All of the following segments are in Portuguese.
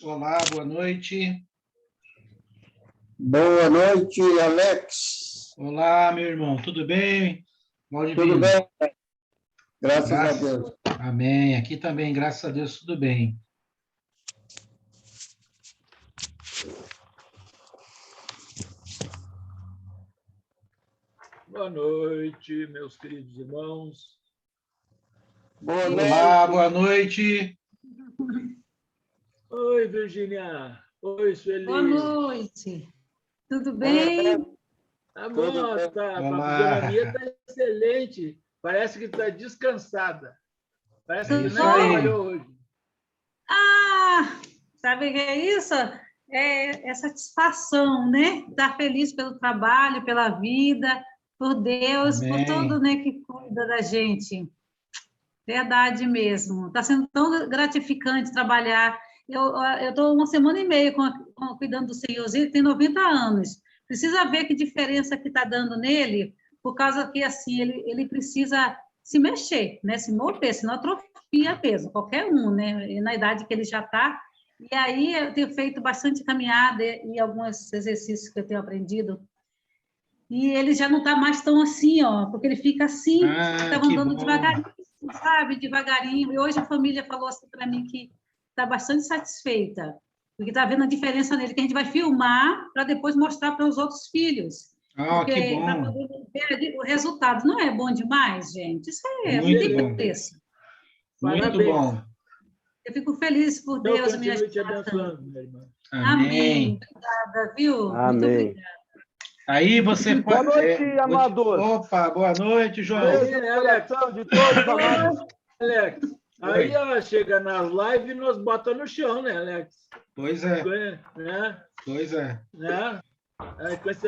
Olá, boa noite. Boa noite, Alex. Olá, meu irmão, tudo bem? Tudo bem? Graças a Deus. Amém. Aqui também, graças a Deus, tudo bem. Boa noite, meus queridos irmãos. Boa noite. Olá, boa noite. Oi, Virgínia. Oi, Sueli. Boa noite. Tudo bem? A moça, a fisionomia está excelente. Parece que está descansada. Parece que não trabalhou hoje. Ah, sabe o que é isso? É satisfação, né? Estar feliz pelo trabalho, pela vida, por Deus, Amém. por tudo, né, que cuida da gente. Verdade mesmo. Está sendo tão gratificante trabalhar. Eu estou uma semana e meia cuidando do senhorzinho, ele tem 90 anos. Precisa ver que diferença que está dando nele, por causa que, assim, ele precisa se mexer, né? Se mover, senão atrofia mesmo, qualquer um, né? E na idade que ele já está. E aí eu tenho feito bastante caminhada e alguns exercícios que eu tenho aprendido. E ele já não está mais tão assim, ó, porque ele fica assim, estava andando devagarinho, sabe, devagarinho. E hoje a família falou assim para mim que está bastante satisfeita, porque está vendo a diferença nele, que a gente vai filmar para depois mostrar para os outros filhos. Porque que bom. Para poder ver o resultado. Não é bom demais, gente? Isso é muito bom. Preço. Muito bom. Eu fico feliz por Deus me abençoando, minha irmã. Amém. Obrigada, viu? Amém. Muito obrigada. Aí você pode... Boa noite, amador. Opa, boa noite, João. Aí, Alex, de todos, Alex. Aí ela chega nas lives e nos bota no chão, né, Alex? Pois é. Né? Pois é. Né? Aí, com esse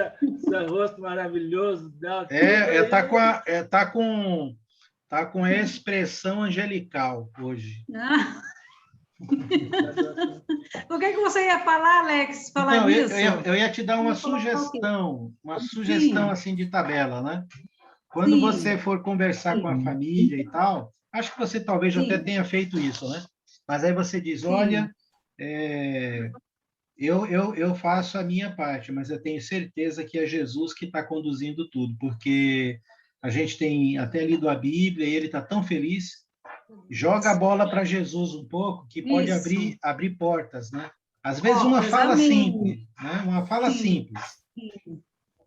rosto maravilhoso dela. Tá com expressão angelical hoje. O que você ia falar, Alex? Falar nisso? Eu ia te dar uma sugestão assim de tabela, né? Quando você for conversar com a família e tal, acho que você talvez até tenha feito isso, né? Mas aí você diz, olha, eu faço a minha parte, mas eu tenho certeza que é Jesus que está conduzindo tudo, porque a gente tem até lido a Bíblia e ele está tão feliz. Joga a bola para Jesus um pouco, que pode abrir portas, né? Às vezes uma fala simples, né? Uma fala simples.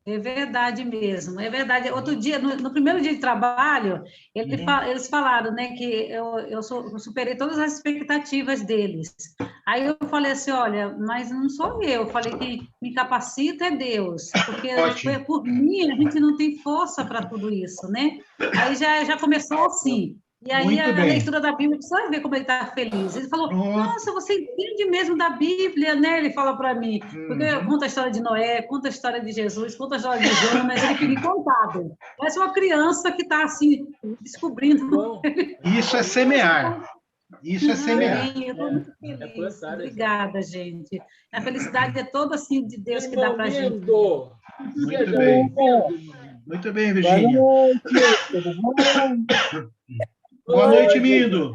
É verdade mesmo, é verdade. Outro dia, no primeiro dia de trabalho, eles falaram, né, que eu superei todas as expectativas deles. Aí eu falei assim, olha, mas não sou eu falei que me capacita é Deus, porque por mim a gente não tem força para tudo isso, né? Aí já começou assim. E aí a leitura da Bíblia, você vai ver como ele está feliz. Ele falou, nossa, você entende mesmo da Bíblia, né? Ele fala para mim, porque conta a história de Noé, conta a história de Jesus, conta a história de Jonas, ele queria contado. Parece uma criança que está assim, descobrindo. Isso é semear. Isso é semear. Eu estou muito feliz. Obrigada, gente. A felicidade é toda assim de Deus que dá para a gente. Muito bem. Muito bem, Virgínia. Boa noite, Mindo.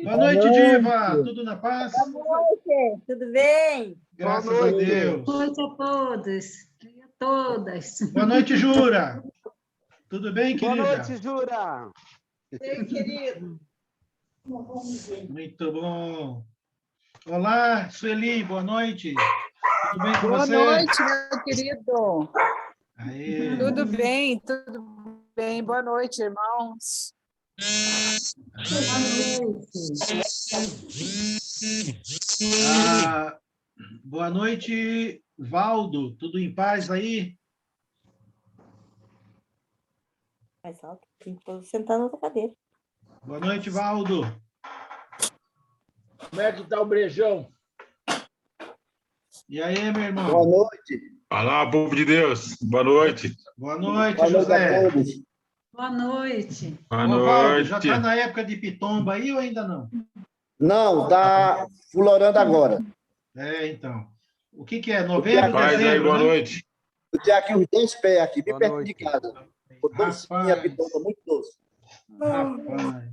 Boa noite, Diva. Tudo na paz? Boa noite, tudo bem? Graças a Deus. Boa noite a todos e a todas. Boa noite, Jura. Tudo bem, querida? Boa noite, Jura. Bem, querido. Muito bom. Olá, Sueli, boa noite. Tudo bem com você? Boa noite, meu querido. Aê. Tudo bem. Boa noite, irmãos. Boa noite, Valdo. Tudo em paz aí? Mais alto, estou sentado na outra cadeira. Boa noite, Valdo. Como é que está o brejão? E aí, meu irmão? Boa noite. Olá, povo de Deus. Boa noite. Boa noite, Boa noite José. a todos. Boa noite. Boa Ô, Valdo, noite. já está na época de pitomba aí ou ainda não? Não, está florando agora. Então. O que é? Novembro, Paz aí, dezembro, boa né? noite. Eu tenho aqui uns 10 pés aqui, bem Boa perto noite. de casa. Botou a pitomba muito doce. Rapaz.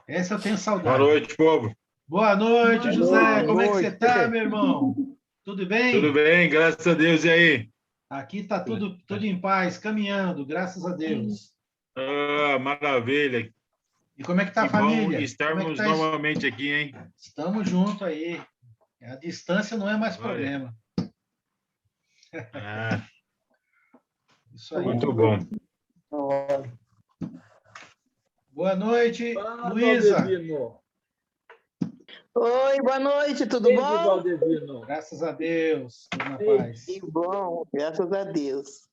Essa eu tenho saudade. Boa noite, povo. Boa noite, Boa José. noite. Como é que você está, meu irmão? Tudo bem? Tudo bem, graças a Deus. E aí? Aqui está tudo em paz, caminhando, graças a Deus. Ah, maravilha. E como é que está a Que bom família? Como é que estarmos tá isso? novamente aqui, hein? Estamos juntos aí. A distância não é mais Olha. problema. Ah, Isso aí. muito bom. Boa noite, Fala, Luísa. Valdevino. Oi, boa noite, tudo Beijo, bom? Valdevino. Graças a Deus, tudo na Ei, paz. Que bom, graças a Deus.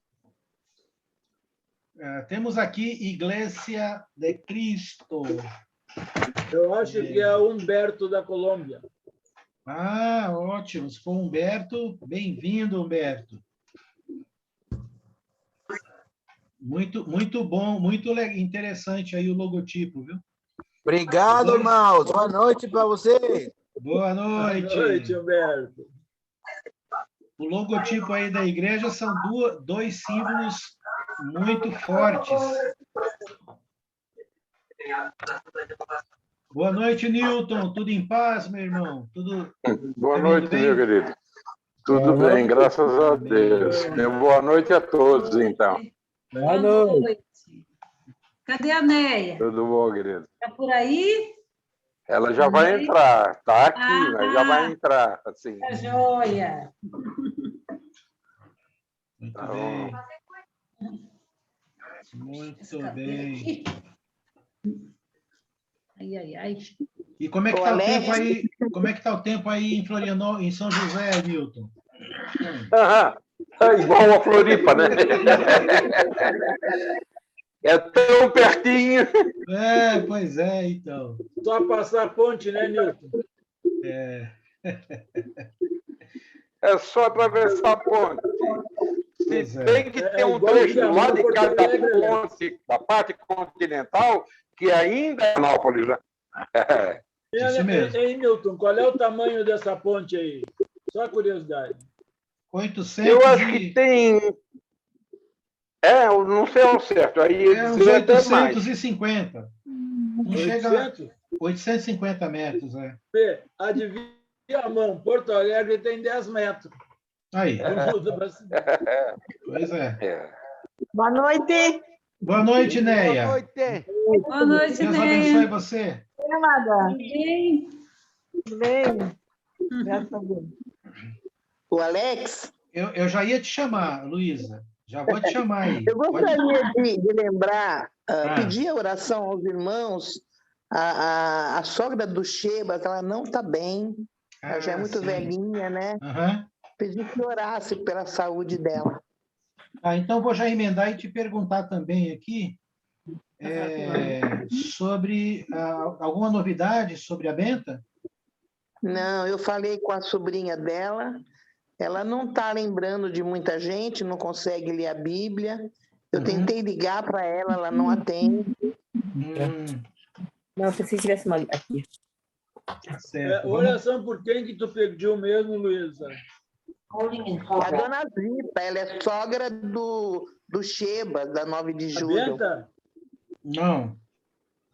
Temos aqui Igreja de Cristo. Eu acho que é o Humberto da Colômbia. Ah, ótimo. Se for Humberto, bem-vindo, Humberto. Muito bom, interessante aí o logotipo, viu? Obrigado, irmãos. Boa noite para vocês. Boa Boa noite. noite, Humberto. O logotipo aí da igreja são dois símbolos muito fortes. Boa noite, Newton. Tudo em paz, meu irmão? Tudo Boa caminhando noite, bem? meu querido. Tudo bem, graças a Deus. Boa noite a todos, então. Boa noite. Cadê a Neia? Tudo bom, querido? Está por aí? Ela já vai entrar. Está aqui, mas já vai Ah. entrar. Assim. Tá joia. Muito Tá bem. bom. Muito bem. Ai. E como é que Ô, está o Alex. tempo aí? Como é que está o tempo aí em Florianópolis, em São José, Newton? É igual a Floripa, né? É tão pertinho. Pois é, então. Só passar a ponte, né, Nilton? É só atravessar a ponte. Pois Se é. tem que ter um igual trecho Viamão, lá de Porto cada Alegre, né? ponte, da parte continental, que ainda é Nápoles, né? Isso mesmo. Ei, Nilton, qual é o tamanho dessa ponte aí? Só curiosidade. 800 Eu acho que tem. Eu não sei ao certo. Aí uns dizer até mais. 850. Não chega a 800? 850 metros, é. A de Viamão, Porto Alegre, tem 10 metros. Aí, Não muda bastante. pois é. Boa noite. Boa noite, Boa Neia. noite. Boa noite, Deus abençoe Neia. você. Amada. Bem? Tudo bem? Graças a Deus. O Alex, Eu já ia te chamar, Luísa. Já vou te chamar aí. eu gostaria de lembrar, Ah. pedir a oração aos irmãos. A sogra do Shebas, ela não está bem. Ela já é muito sim. velhinha, né? Aham. Pedir que orasse pela saúde dela. Então, vou já emendar e te perguntar também aqui sobre alguma novidade sobre a Benta? Não, eu falei com a sobrinha dela, ela não está lembrando de muita gente, não consegue ler a Bíblia. Eu tentei ligar para ela, ela não atende. Não, se tivesse uma aqui. Certo. Oração por quem que tu pediu mesmo, Luísa? A dona Zita, ela é sogra do Shebas, da 9 de A julho. Benta? Não.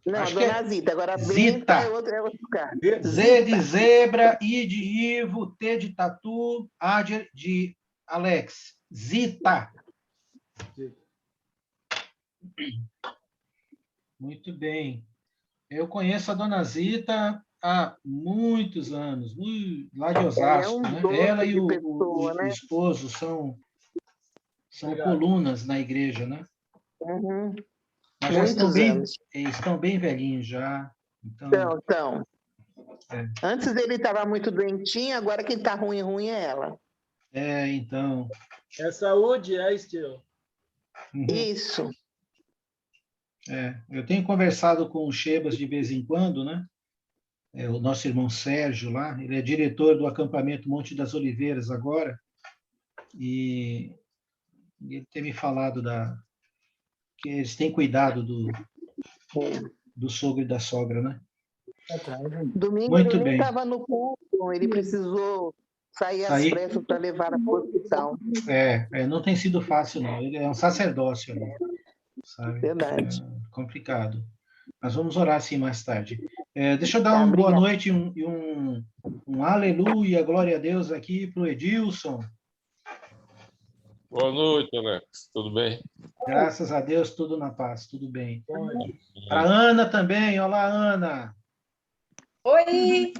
Não, Acho a que dona Zita. Agora a Zita. Benta é outro cara. Z de zebra, I de Ivo, T de tatu, A de Alex. Zita. Muito bem. Eu conheço a dona Zita há muitos anos, lá de Osasco. doce Ela e de o pessoa, né? esposo são colunas na igreja, né? Uhum. Mas já Muitos estão bem velhinhos já. Então. É. Antes ele estava muito doentinho, agora quem está ruim é ela. Então. É saúde, é, Estilo? Uhum. Isso. Eu tenho conversado com o Shebas de vez em quando, né? O nosso irmão Sérgio lá, ele é diretor do acampamento Monte das Oliveiras agora, e ele tem me falado que eles têm cuidado do sogro e da sogra, né? Domingo Muito ele bem. estava no culto, ele precisou sair às pressas para levar para o hospital. Não tem sido fácil, não. Ele é um sacerdócio ali, sabe? Verdade. É complicado. Mas vamos orar assim mais tarde. Deixa eu dar uma boa noite e um aleluia, glória a Deus aqui para o Edilson. Boa noite, Alex. Tudo bem? Graças a Deus, tudo na paz, tudo bem. Para a Ana também. Olá, Ana. Oi!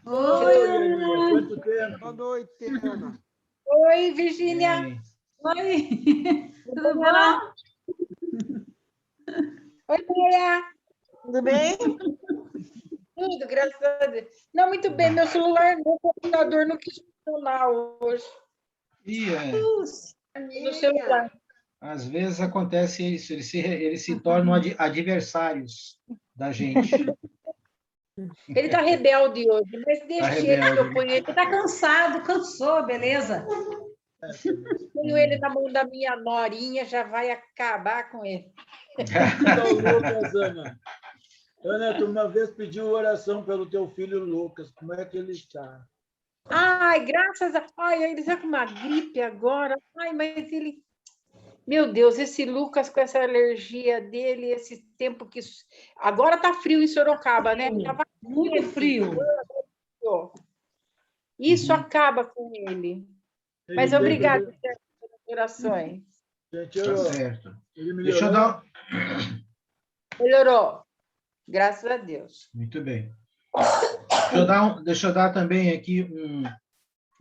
Oi, Ana. Quanto tempo? Boa noite, Ana. Oi, Virgínia! Bem. Oi. Tudo bom? Oi, Maria! Tudo bem? Tudo, graças a Deus. Não, muito bem, meu celular, meu computador não quis funcionar hoje. No celular. Às vezes acontece isso, eles se tornam adversários da gente. Ele está rebelde hoje, mas deixa ele, rebelde. eu ponho ele. Está cansado, cansou, beleza? Ponho ele na mão da minha norinha, já vai acabar com ele. Então, Lucas, Ana. Ana, tu uma vez pediu oração pelo teu filho Lucas. Como é que ele está? Ai, graças a... Ai, ele está com uma gripe agora. Ai, mas ele... Meu Deus, esse Lucas com essa alergia dele, esse tempo que... Agora está frio em Sorocaba, né? Estava Muito frio. Isso acaba com ele. Mas obrigada pelas orações. Tá certo. Ele Deixa eu dar... Melhorou. Graças a Deus. Muito bem. Deixa eu dar também aqui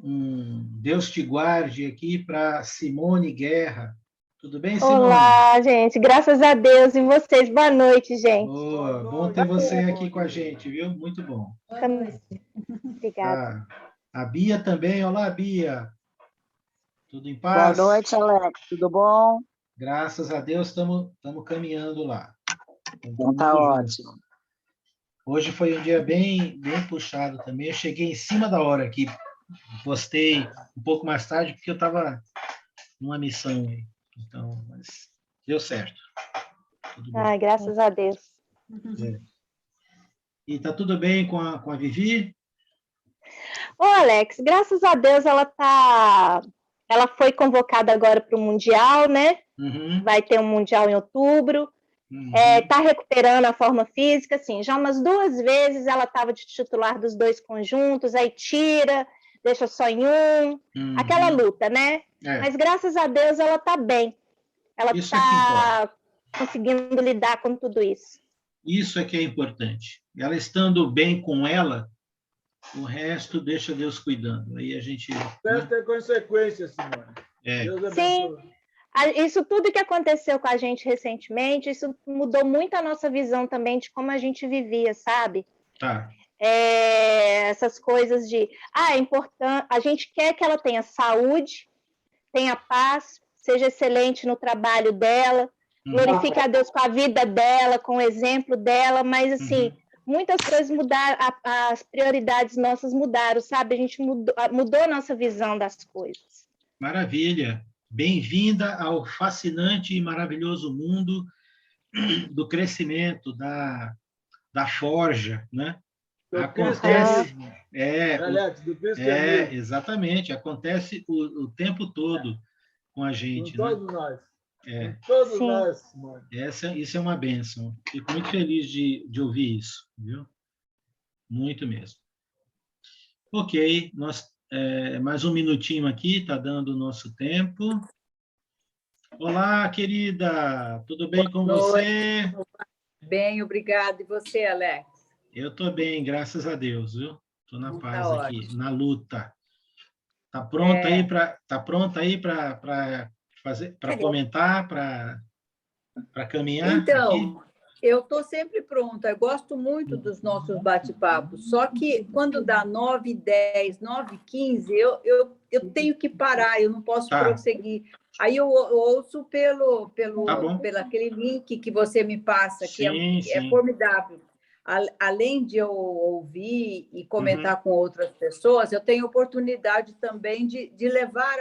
um Deus te guarde aqui para Simone Guerra. Tudo bem, Simone? Olá, gente. Graças a Deus. E vocês? Boa noite, gente. Boa, bom ter você aqui com a gente, viu? Muito bom. Obrigada. A Bia também. Olá, Bia. Tudo em paz? Boa noite, Alex. Tudo bom? Graças a Deus, estamos caminhando lá. Então tá ótimo. Hoje foi um dia bem puxado também. Eu cheguei em cima da hora aqui. Postei um pouco mais tarde, porque eu estava numa missão aí. Então, mas deu certo. Ai, graças a Deus. É. E tá tudo bem com a Vivi? Ô, Alex, graças a Deus ela foi convocada agora para o Mundial, né? Uhum. Vai ter um Mundial em outubro. Uhum. Tá recuperando a forma física, assim, já umas 2 vezes ela estava de titular dos 2 conjuntos, aí tira, deixa só em um, aquela luta, né? Mas graças a Deus ela está bem, ela está conseguindo lidar com tudo isso. Isso é que é importante. Ela estando bem com ela, o resto deixa Deus cuidando. Aí a gente... Festa é consequência, Simone. Deus abençoe. Sim. Isso tudo que aconteceu com a gente recentemente, isso mudou muito a nossa visão também de como a gente vivia, sabe? Tá. Essas coisas de, é importante, a gente quer que ela tenha saúde, tenha paz, seja excelente no trabalho dela, glorifique a Deus com a vida dela, com o exemplo dela, mas assim, muitas coisas mudaram, as prioridades nossas mudaram, sabe? A gente mudou a nossa visão das coisas. Maravilha. Bem-vinda ao fascinante e maravilhoso mundo do crescimento, da forja, né? Acontece... exatamente. Acontece o tempo todo com a gente. Com né? todos nós. Todos nós. Isso é uma bênção. Fico muito feliz de ouvir isso, viu? Muito mesmo. Ok, mais um minutinho aqui, está dando o nosso tempo. Olá, querida, tudo bem com você? Bem, obrigada. E você, Alex? Eu estou bem, graças a Deus, viu? Estou na paz aqui, ótimo. Na luta. Está pronta aí para fazer, para comentar, para caminhar? Então, aqui? Eu estou sempre pronta. Eu gosto muito dos nossos bate-papos. Só que quando dá 9h10, 9h15, eu tenho que parar. Eu não posso prosseguir. Aí eu ouço pelo aquele link que você me passa, que é formidável. Além de eu ouvir e comentar com outras pessoas, eu tenho oportunidade também de levar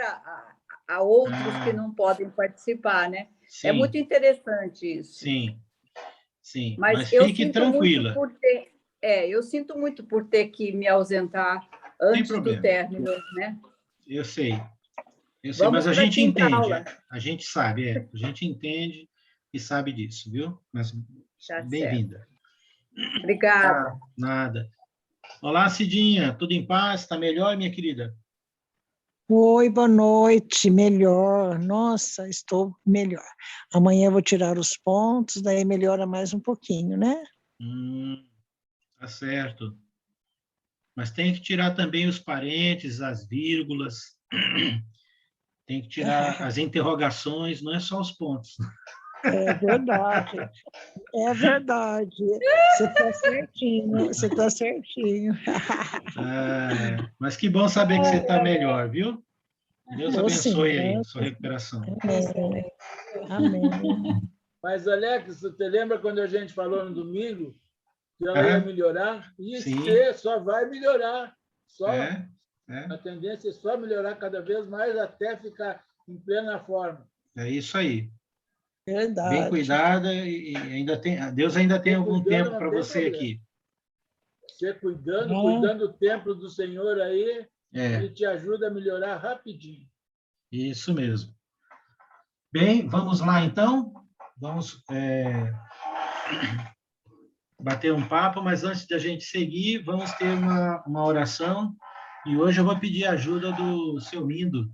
a outros que não podem participar, né? Sim. É muito interessante isso. Sim, mas fique tranquila. Eu sinto muito por ter que me ausentar antes do término, né? Eu sei, mas a gente entende, a gente sabe, a gente entende e sabe disso, viu? Mas bem-vinda. Obrigada. Nada. Olá, Cidinha, tudo em paz? Está melhor, minha querida? Oi, boa noite. Melhor. Nossa, estou melhor. Amanhã eu vou tirar os pontos, daí melhora mais um pouquinho, né? Tá certo. Mas tem que tirar também os parênteses, as vírgulas, tem que tirar as interrogações, não é só os pontos. É verdade. É verdade. Você está certinho, você está certinho. Mas que bom saber que você está melhor, viu? Deus abençoe aí sua recuperação. Amém. Amém. Mas, Alex, você lembra quando a gente falou no domingo que ela ia melhorar? E você só vai melhorar. Só. A tendência é só melhorar cada vez mais até ficar em plena forma. É isso aí. Verdade. Bem cuidada e ainda tem, Deus ainda tem algum tempo para você aqui. Você cuidando do templo do Senhor aí, ele te ajuda a melhorar rapidinho. Isso mesmo. Bem, vamos lá então. Vamos bater um papo, mas antes da gente seguir, vamos ter uma oração. E hoje eu vou pedir a ajuda do seu Mindo.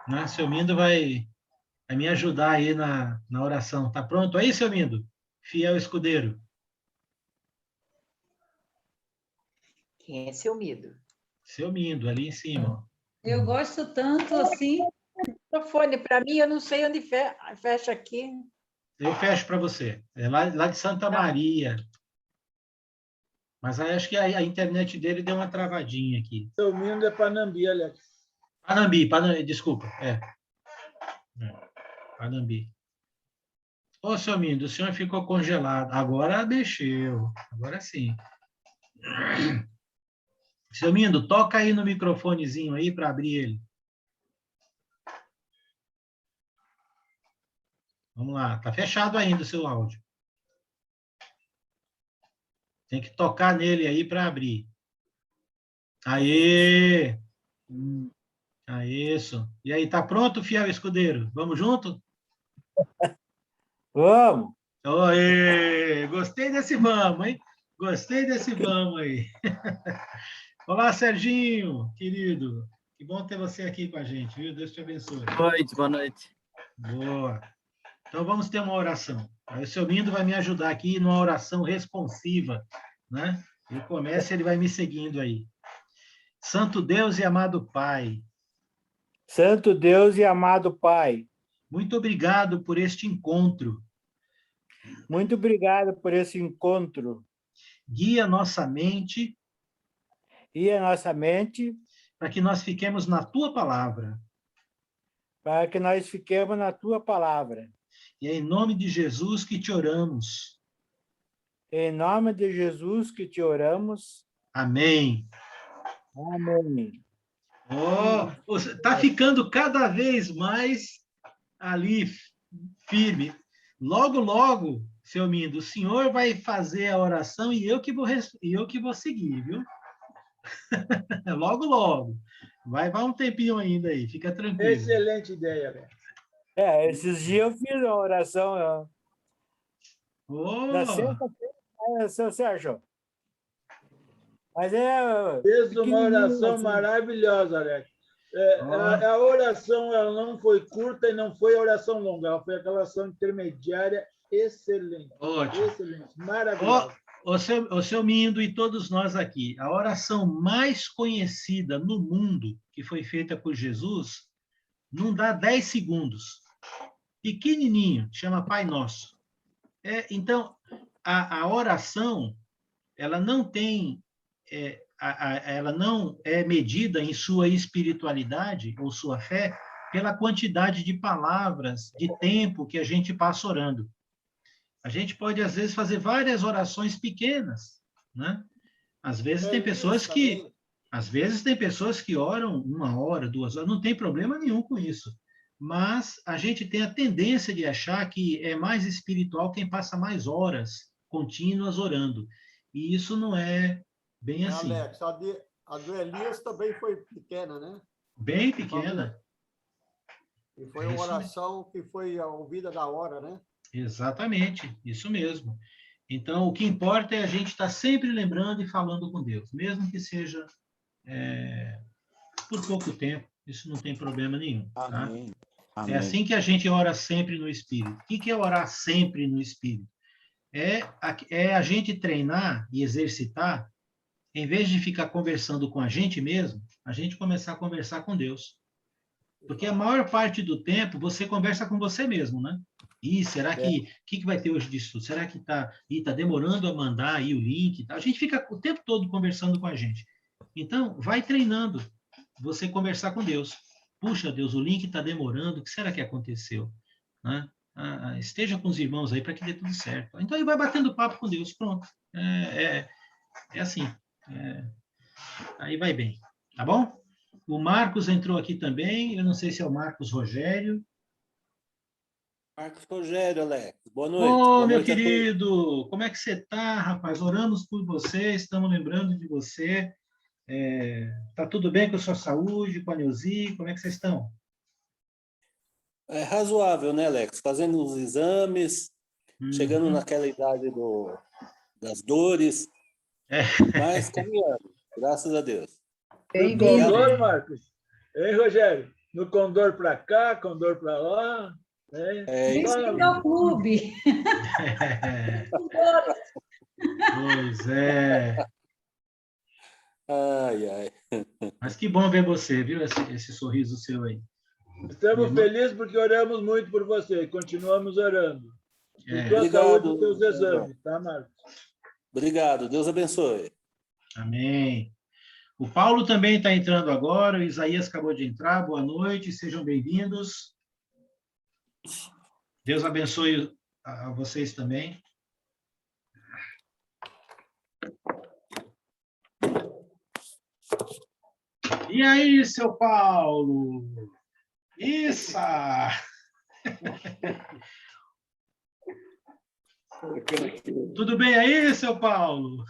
Né? Seu Mindo vai me ajudar aí na oração. Tá pronto aí, seu Mindo? Fiel escudeiro. Quem é seu Mindo? Seu Mindo, ali em cima. Eu gosto tanto assim. Microfone, para mim, eu não sei onde fecha aqui. Eu fecho para você. É lá de Santa Maria. Mas aí acho que a internet dele deu uma travadinha aqui. Seu Mindo é Panambi, Alex. Panambi, desculpa. Panambi. Ô, seu Mindo, o senhor ficou congelado. Agora mexeu. Agora sim. Seu Mindo, toca aí no microfonezinho aí para abrir ele. Vamos lá. Tá fechado ainda o seu áudio. Tem que tocar nele aí para abrir. Aê! Isso. E aí, tá pronto, fiel escudeiro? Vamos junto? Vamos! Oi! Gostei desse vamos, hein? Gostei desse vamos aí. Olá, Serginho, querido. Que bom ter você aqui com a gente, viu? Deus te abençoe. Boa noite. Boa. Então, vamos ter uma oração. Aí o seu Mindo vai me ajudar aqui numa oração responsiva, né? Ele começa, ele vai me seguindo aí. Santo Deus e amado Pai. Santo Deus e amado Pai. Muito obrigado por este encontro. Muito obrigado por esse encontro. Guia nossa mente. Guia nossa mente. Para que nós fiquemos na Tua palavra. Para que nós fiquemos na Tua palavra. E é em nome de Jesus que te oramos. Em nome de Jesus que te oramos. Amém. Amém. Está ficando cada vez mais ali firme. Logo, logo, seu Mindo, o senhor vai fazer a oração e eu que vou seguir, viu? Logo, logo. Vai um tempinho ainda aí, fica tranquilo. Excelente ideia, velho. Esses dias eu fiz uma oração. Na sexta-feira, seu Sérgio. Mas fez uma oração maravilhosa, Alex. A oração ela não foi curta e não foi a oração longa, ela foi aquela oração intermediária excelente. Ótimo. Excelente, maravilhosa. O seu Mindo e todos nós aqui, a oração mais conhecida no mundo que foi feita por Jesus não dá 10 segundos. Pequenininho, chama Pai Nosso. Então, a oração, ela não tem... ela não é medida em sua espiritualidade ou sua fé pela quantidade de palavras, de tempo que a gente passa orando. A gente pode, às vezes, fazer várias orações pequenas, né? Às vezes tem pessoas que oram 1 hora, 2 horas, não tem problema nenhum com isso. Mas a gente tem a tendência de achar que é mais espiritual quem passa mais horas contínuas orando. E isso não é bem assim. Alex, a do Elias também foi pequena, né? Bem pequena. E foi uma oração que foi ouvida na hora, né? Exatamente, isso mesmo. Então, o que importa é a gente estar sempre lembrando e falando com Deus, mesmo que seja por pouco tempo, isso não tem problema nenhum. Tá? Amém. É assim que a gente ora sempre no Espírito. O que é orar sempre no Espírito? É a gente treinar e exercitar, em vez de ficar conversando com a gente mesmo, a gente começar a conversar com Deus. Porque a maior parte do tempo você conversa com você mesmo, né? E será que vai ter hoje disso? Será que tá demorando a mandar aí o link? A gente fica o tempo todo conversando com a gente. Então, vai treinando você conversar com Deus. Puxa, Deus, o link está demorando, o que será que aconteceu? Né? Esteja com os irmãos aí para que dê tudo certo. Então, ele vai batendo papo com Deus, pronto. É assim. Aí vai bem, tá bom? O Marcos entrou aqui também, eu não sei se é o Marcos Rogério. Marcos Rogério, Alex. Boa noite. Ô, Boa meu noite querido, como é que você está, rapaz? Oramos por você, estamos lembrando de você. Tá tudo bem com a sua saúde, com a Neuzi? Como é que vocês estão? É razoável, né, Alex? Fazendo os exames, chegando naquela idade das dores, mas caminhando, graças a Deus. No Condor, Marcos? Hein, Rogério? No Condor para cá, Condor para lá. Bem-vindo ao clube. Pois é. Ai, ai. Mas que bom ver você, viu? Esse sorriso seu aí. Estamos felizes porque oramos muito por você. Continuamos orando. Por tua Obrigado, saúde e teus exames, tá, Marcos? Obrigado. Deus abençoe. Amém. O Paulo também está entrando agora, o Isaías acabou de entrar. Boa noite, sejam bem-vindos. Deus abençoe a vocês também. E aí, seu Paulo? Isso! Tudo bem aí, seu Paulo?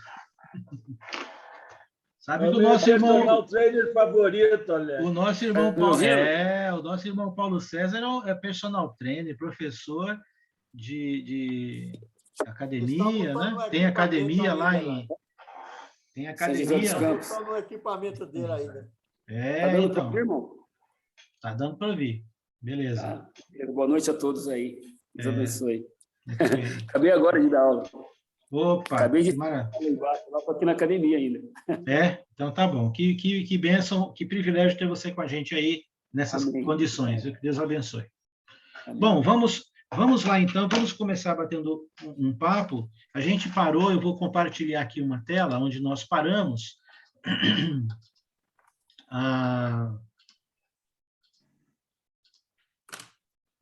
Sabe que o nosso irmão trainer favorito, olha. O nosso irmão Paulo César é personal trainer, professor de academia, né? Tem academia lá em Tem academia. Está no equipamento dele ainda. Tá dando então. Para ouvir, irmão? Tá dando para ouvir. Beleza. Tá. Boa noite a todos aí. Deus abençoe. Acabei agora de dar aula. Opa, acabei de estou aqui na academia ainda. Então tá bom. Que bênção, que privilégio ter você com a gente aí nessas condições. Que Deus abençoe. Amém. Bom, vamos lá então, vamos começar batendo um papo. A gente parou, eu vou compartilhar aqui uma tela onde nós paramos.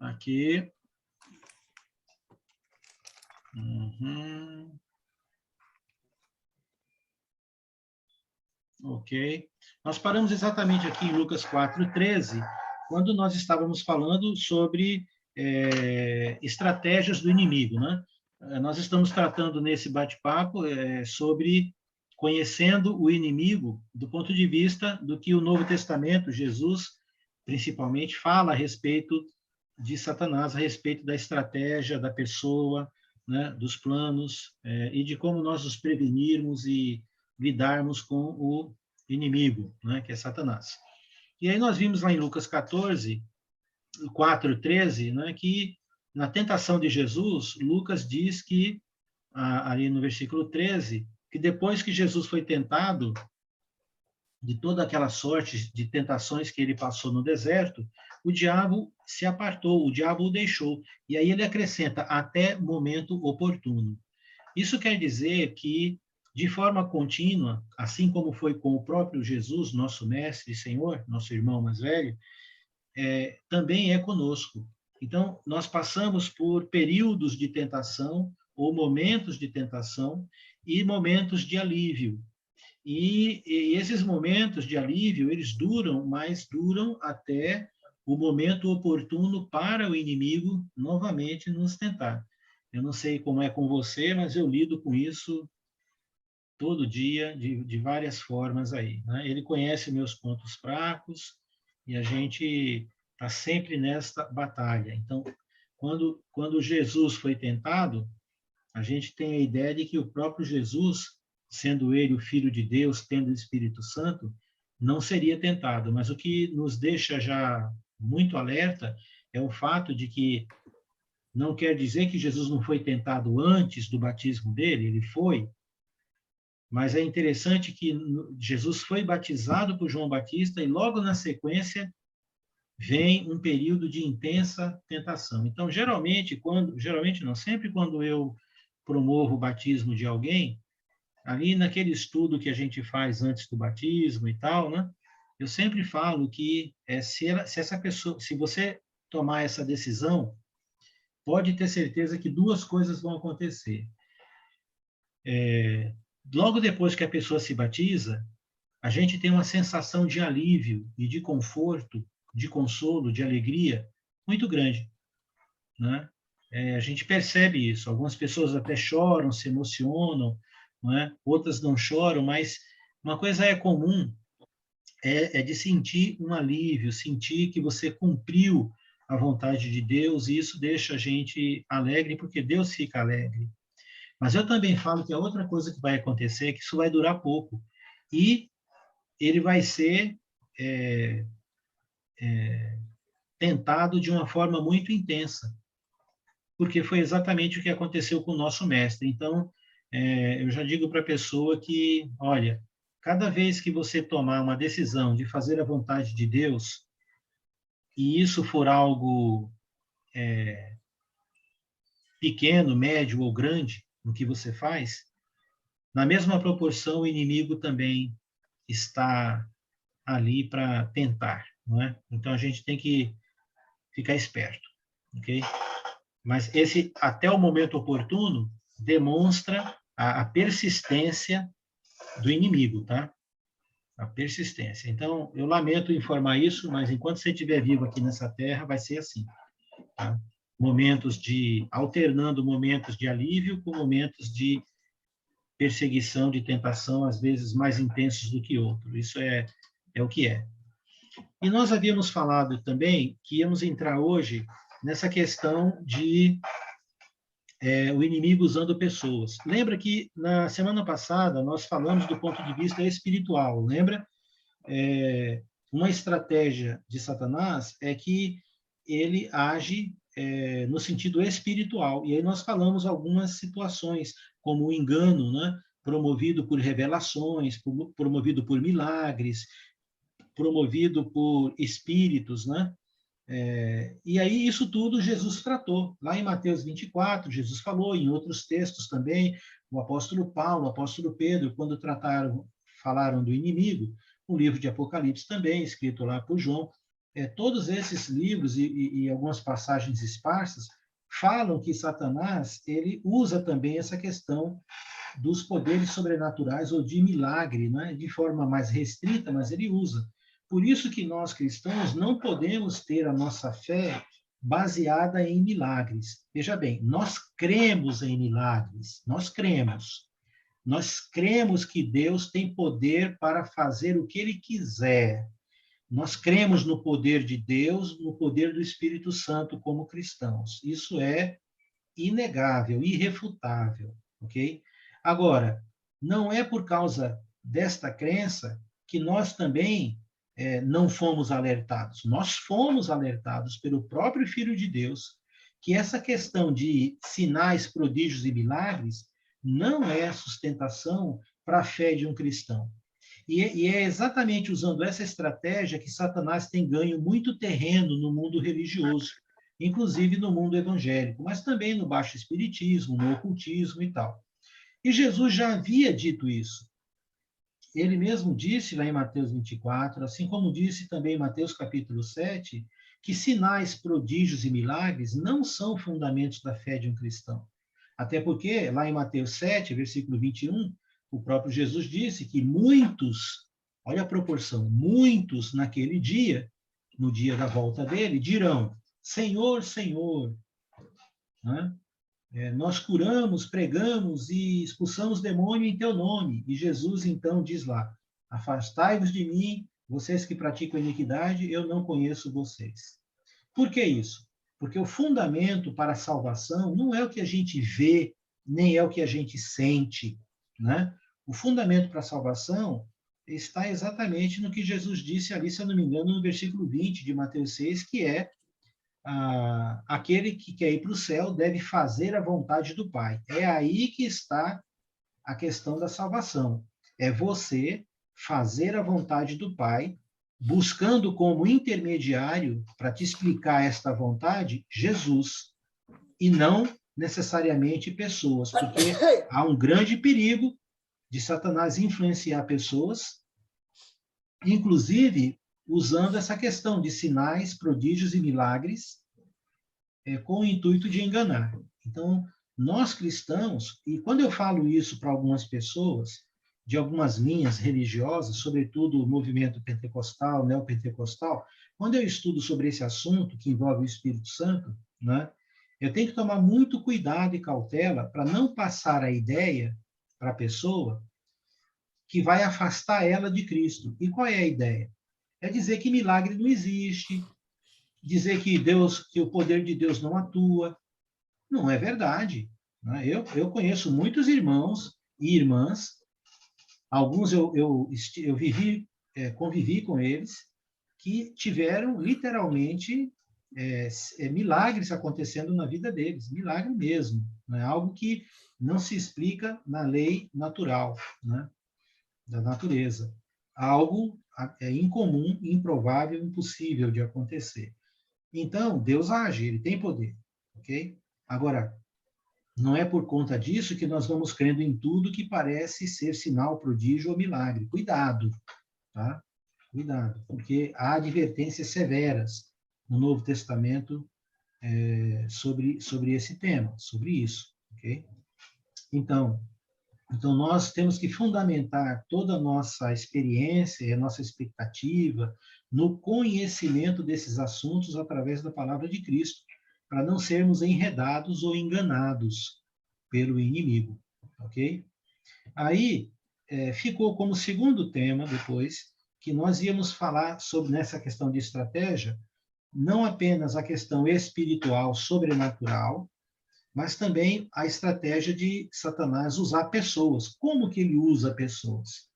Aqui. Ok. Nós paramos exatamente aqui em Lucas 4:13, quando nós estávamos falando sobre estratégias do inimigo, né? Nós estamos tratando nesse bate-papo sobre conhecendo o inimigo do ponto de vista do que o Novo Testamento, Jesus, principalmente, fala a respeito de Satanás, a respeito da estratégia da pessoa, né, dos planos, e de como nós nos prevenirmos e lidarmos com o inimigo, né, que é Satanás. E aí nós vimos lá em Lucas 4:13, né, que na tentação de Jesus, Lucas diz que, ali no versículo 13, que depois que Jesus foi tentado, de toda aquela sorte de tentações que ele passou no deserto, o diabo se apartou, o diabo o deixou. E aí ele acrescenta, até momento oportuno. Isso quer dizer que, de forma contínua, assim como foi com o próprio Jesus, nosso mestre e Senhor, nosso irmão mais velho, também é conosco. Então, nós passamos por períodos de tentação, ou momentos de tentação, e momentos de alívio. E esses momentos de alívio, eles duram, mas duram até o momento oportuno para o inimigo novamente nos tentar. Eu não sei como é com você, mas eu lido com isso todo dia, de várias formas aí, né? Ele conhece meus pontos fracos e a gente está sempre nesta batalha. Então, quando Jesus foi tentado, a gente tem a ideia de que o próprio Jesus, sendo ele o Filho de Deus, tendo o Espírito Santo, não seria tentado. Mas o que nos deixa já muito alerta é o fato de que não quer dizer que Jesus não foi tentado antes do batismo dele, ele foi, mas é interessante que Jesus foi batizado por João Batista e logo na sequência vem um período de intensa tentação. Então, geralmente não, sempre quando eu promovo o batismo de alguém, ali naquele estudo que a gente faz antes do batismo e tal, né? Eu sempre falo que se essa pessoa, se você tomar essa decisão, pode ter certeza que duas coisas vão acontecer. Logo depois que a pessoa se batiza, a gente tem uma sensação de alívio e de conforto, de consolo, de alegria muito grande, né? A gente percebe isso. Algumas pessoas até choram, se emocionam, não é? Outras não choram, mas uma coisa é comum, é de sentir um alívio, sentir que você cumpriu a vontade de Deus, e isso deixa a gente alegre, porque Deus fica alegre. Mas eu também falo que a outra coisa que vai acontecer é que isso vai durar pouco, e ele vai ser tentado de uma forma muito intensa, porque foi exatamente o que aconteceu com o nosso mestre. Então, eu já digo para a pessoa que, olha, cada vez que você tomar uma decisão de fazer a vontade de Deus, e isso for algo pequeno, médio ou grande no que você faz, na mesma proporção o inimigo também está ali para tentar, não é? Então a gente tem que ficar esperto, ok? Mas esse, até o momento oportuno, demonstra a persistência do inimigo, tá? A persistência. Então, eu lamento informar isso, mas enquanto você estiver vivo aqui nessa terra, vai ser assim, tá? Alternando momentos de alívio com momentos de perseguição, de tentação, às vezes mais intensos do que outros. Isso é o que é. E nós havíamos falado também que íamos entrar hoje nessa questão de o inimigo usando pessoas. Lembra que na semana passada nós falamos do ponto de vista espiritual, lembra? Uma estratégia de Satanás é que ele age no sentido espiritual. E aí nós falamos algumas situações, como o engano, né? Promovido por revelações, promovido por milagres, promovido por espíritos, né? E aí isso tudo Jesus tratou. Lá em Mateus 24, Jesus falou, em outros textos também, o apóstolo Paulo, o apóstolo Pedro, quando falaram do inimigo, o livro de Apocalipse também, escrito lá por João, todos esses livros e algumas passagens esparsas falam que Satanás ele usa também essa questão dos poderes sobrenaturais ou de milagre, né? De forma mais restrita, mas ele usa. Por isso que nós cristãos não podemos ter a nossa fé baseada em milagres. Veja bem, nós cremos em milagres, nós cremos. Nós cremos que Deus tem poder para fazer o que Ele quiser. Nós cremos no poder de Deus, no poder do Espírito Santo como cristãos. Isso é inegável, irrefutável, ok? Agora, não é por causa desta crença que nós também não fomos alertados. Nós fomos alertados pelo próprio Filho de Deus que essa questão de sinais, prodígios e milagres não é sustentação para a fé de um cristão. E é exatamente usando essa estratégia que Satanás tem ganho muito terreno no mundo religioso, inclusive no mundo evangélico, mas também no baixo espiritismo, no ocultismo e tal. E Jesus já havia dito isso. Ele mesmo disse lá em Mateus 24, assim como disse também em Mateus capítulo 7, que sinais, prodígios e milagres não são fundamentos da fé de um cristão. Até porque, lá em Mateus 7, versículo 21, o próprio Jesus disse que muitos, olha a proporção, muitos naquele dia, no dia da volta dele, dirão, Senhor, Senhor, né? Nós curamos, pregamos e expulsamos demônio em teu nome. E Jesus, então, diz lá, afastai-vos de mim, vocês que praticam iniquidade, eu não conheço vocês. Por que isso? Porque o fundamento para a salvação não é o que a gente vê nem é o que a gente sente, né? O fundamento para a salvação está exatamente no que Jesus disse ali, se eu não me engano, no versículo 20 de Mateus 6, que é aquele que quer ir para o céu deve fazer a vontade do Pai. É aí que está a questão da salvação. É você fazer a vontade do Pai, buscando como intermediário, para te explicar esta vontade, Jesus, e não necessariamente pessoas, porque há um grande perigo de Satanás influenciar pessoas, inclusive usando essa questão de sinais, prodígios e milagres, com o intuito de enganar. Então, nós cristãos, e quando eu falo isso para algumas pessoas, de algumas linhas religiosas, sobretudo o movimento pentecostal, neopentecostal, quando eu estudo sobre esse assunto, que envolve o Espírito Santo, né, eu tenho que tomar muito cuidado e cautela para não passar a ideia para a pessoa que vai afastar ela de Cristo. E qual é a ideia? É dizer que milagre não existe, dizer que o poder de Deus não atua. Não é verdade, né? Eu conheço muitos irmãos e irmãs, alguns eu convivi com eles, que tiveram literalmente milagres acontecendo na vida deles, milagre mesmo, né? Algo que não se explica na lei natural, né, da natureza. Algo incomum, improvável, impossível de acontecer. Então, Deus age, ele tem poder, ok? Agora, não é por conta disso que nós vamos crendo em tudo que parece ser sinal, prodígio ou milagre. Cuidado, tá? Cuidado, porque há advertências severas no Novo Testamento sobre esse tema, sobre isso, ok? Então, nós temos que fundamentar toda a nossa experiência e a nossa expectativa no conhecimento desses assuntos através da palavra de Cristo, para não sermos enredados ou enganados pelo inimigo, ok? Aí, ficou como segundo tema, depois, que nós íamos falar sobre, nessa questão de estratégia, não apenas a questão espiritual, sobrenatural, mas também a estratégia de Satanás usar pessoas. Como que ele usa pessoas,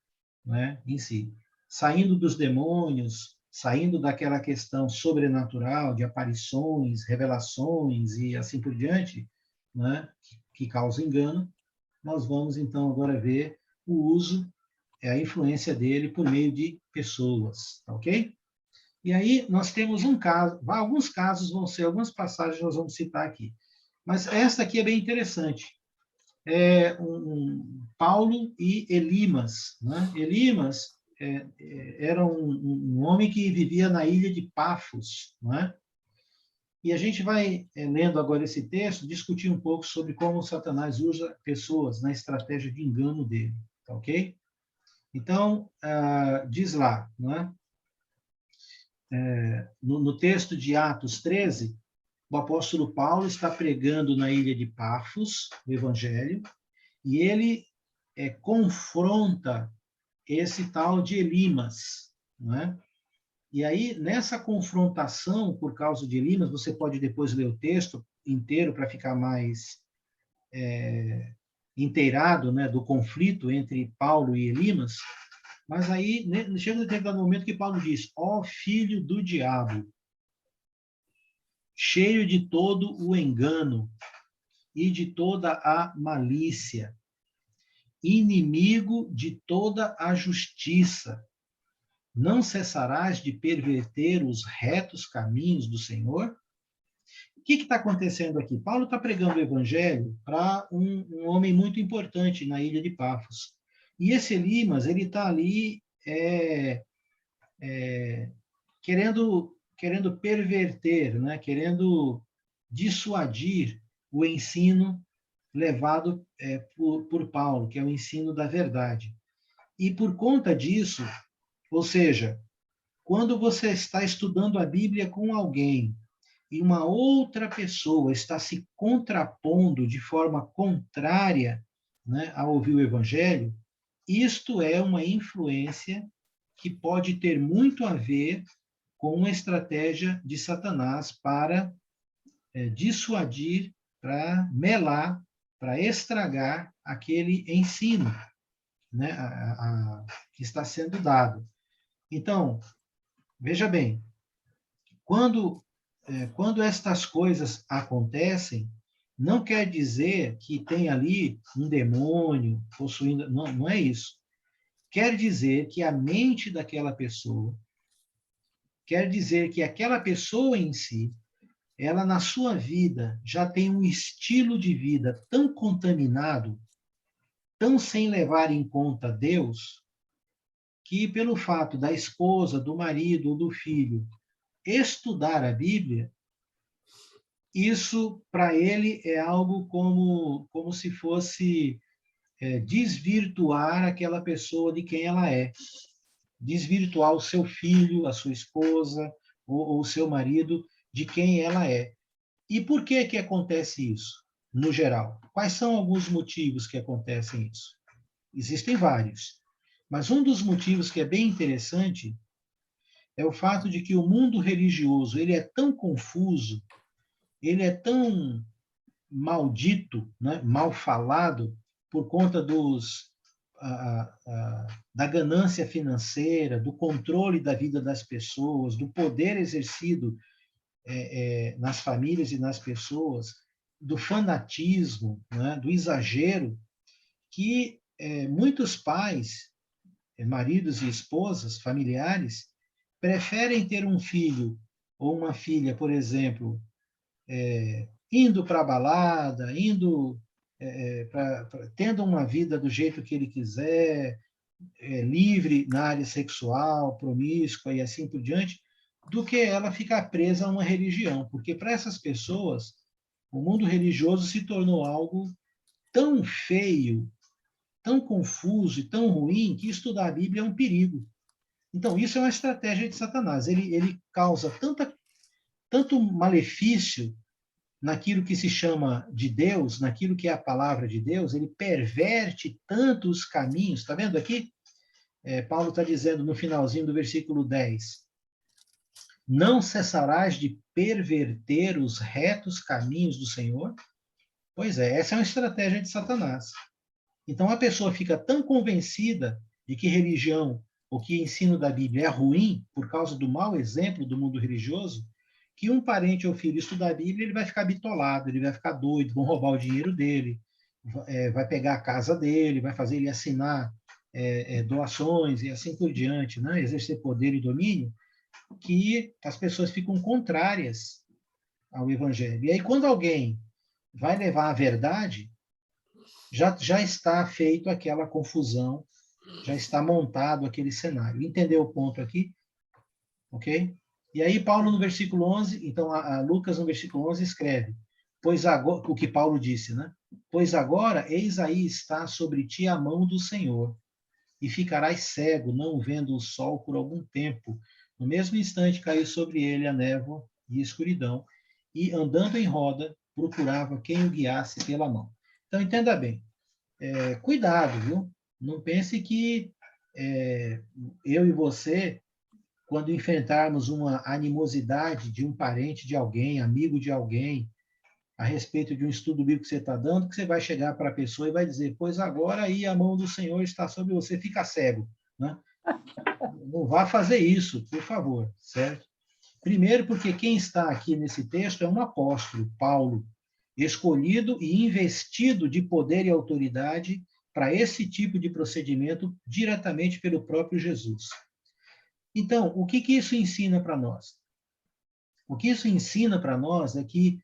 né, em si? Saindo dos demônios, saindo daquela questão sobrenatural de aparições, revelações e assim por diante, né, que causa engano, nós vamos então agora ver o uso, a influência dele por meio de pessoas, ok? E aí nós temos um caso, alguns casos vão ser, algumas passagens nós vamos citar aqui. Mas esta aqui é bem interessante. Paulo e Elimas, né? Elimas era um homem que vivia na ilha de Pafos, né? E a gente vai, lendo agora esse texto, discutir um pouco sobre como Satanás usa pessoas na estratégia de engano dele, tá ok? Então, diz lá, né? No texto de Atos 13, o apóstolo Paulo está pregando na ilha de Pafos, o evangelho, e ele confronta esse tal de Elimas, né? E aí, nessa confrontação, por causa de Elimas, você pode depois ler o texto inteiro para ficar mais inteirado, né, do conflito entre Paulo e Elimas, mas aí chega um determinado momento que Paulo diz: ó filho do diabo, cheio de todo o engano e de toda a malícia, inimigo de toda a justiça, não cessarás de perverter os retos caminhos do Senhor? O que está acontecendo aqui? Paulo está pregando o evangelho para um homem muito importante na ilha de Pafos. E esse Elimas, ele está ali querendo perverter, né? Querendo dissuadir o ensino levado por Paulo, que é o ensino da verdade. E por conta disso, ou seja, quando você está estudando a Bíblia com alguém e uma outra pessoa está se contrapondo de forma contrária, né, a ouvir o Evangelho, isto é uma influência que pode ter muito a ver com uma estratégia de Satanás para dissuadir, para melar para estragar aquele ensino, né, que está sendo dado. Então, veja bem, quando estas coisas acontecem, não quer dizer que tem ali um demônio possuindo, não é isso. Quer dizer que a mente daquela pessoa, quer dizer que aquela pessoa em si, ela na sua vida já tem um estilo de vida tão contaminado, tão sem levar em conta Deus, que pelo fato da esposa, do marido ou do filho estudar a Bíblia, isso para ele é algo como se fosse desvirtuar aquela pessoa de quem ela é, desvirtuar o seu filho, a sua esposa ou o seu marido de quem ela é. E por que que acontece isso, no geral? Quais são alguns motivos que acontecem isso? Existem vários, mas um dos motivos que é bem interessante é o fato de que o mundo religioso ele é tão confuso, ele é tão maldito, né, mal falado, por conta da ganância financeira, do controle da vida das pessoas, do poder exercido nas famílias e nas pessoas, do fanatismo, né, do exagero, que muitos pais, maridos e esposas, familiares, preferem ter um filho ou uma filha, por exemplo, indo para a balada, tendo uma vida do jeito que ele quiser, livre na área sexual, promíscua e assim por diante, do que ela ficar presa a uma religião. Porque para essas pessoas, o mundo religioso se tornou algo tão feio, tão confuso e tão ruim, que estudar a Bíblia é um perigo. Então, isso é uma estratégia de Satanás. Ele causa tanto malefício naquilo que se chama de Deus, naquilo que é a palavra de Deus, ele perverte tanto os caminhos. Está vendo aqui? Paulo está dizendo no finalzinho do versículo 10, não cessarás de perverter os retos caminhos do Senhor? Pois é, essa é uma estratégia de Satanás. Então, a pessoa fica tão convencida de que religião, ou que ensino da Bíblia é ruim, por causa do mau exemplo do mundo religioso, que um parente ou filho estudar a Bíblia, ele vai ficar bitolado, ele vai ficar doido, vão roubar o dinheiro dele, vai pegar a casa dele, vai fazer ele assinar doações e assim por diante, né? Exercer poder e domínio, que as pessoas ficam contrárias ao Evangelho. E aí, quando alguém vai levar a verdade, já está feito aquela confusão, já está montado aquele cenário. Entendeu o ponto aqui? Ok? E aí, Paulo, no versículo 11, então, Lucas, no versículo 11, escreve, pois agora, o que Paulo disse, né? Pois agora, eis aí está sobre ti a mão do Senhor, e ficarás cego, não vendo o sol por algum tempo. No mesmo instante, caiu sobre ele a névoa e a escuridão, e, andando em roda, procurava quem o guiasse pela mão. Então, entenda bem, cuidado, viu? Não pense que eu e você, quando enfrentarmos uma animosidade de um parente de alguém, amigo de alguém, a respeito de um estudo bíblico que você está dando, que você vai chegar para a pessoa e vai dizer, pois agora aí a mão do Senhor está sobre você, fica cego, né? Não vá fazer isso, por favor, certo? Primeiro, porque quem está aqui nesse texto é um apóstolo, Paulo, escolhido e investido de poder e autoridade para esse tipo de procedimento diretamente pelo próprio Jesus. Então, o que isso ensina para nós? O que isso ensina para nós é que,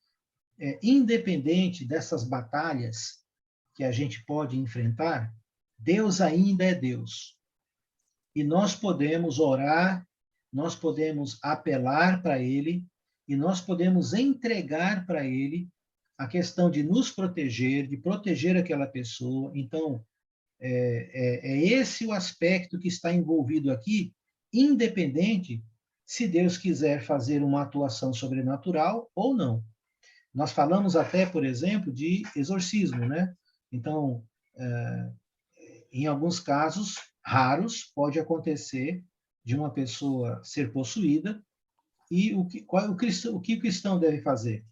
independente dessas batalhas que a gente pode enfrentar, Deus ainda é Deus. E nós podemos orar, nós podemos apelar para Ele, e nós podemos entregar para Ele a questão de nos proteger, de proteger aquela pessoa. Então, é esse o aspecto que está envolvido aqui, independente se Deus quiser fazer uma atuação sobrenatural ou não. Nós falamos até, por exemplo, de exorcismo, né? Então, em alguns casos raros, pode acontecer de uma pessoa ser possuída, e o que o cristão deve fazer?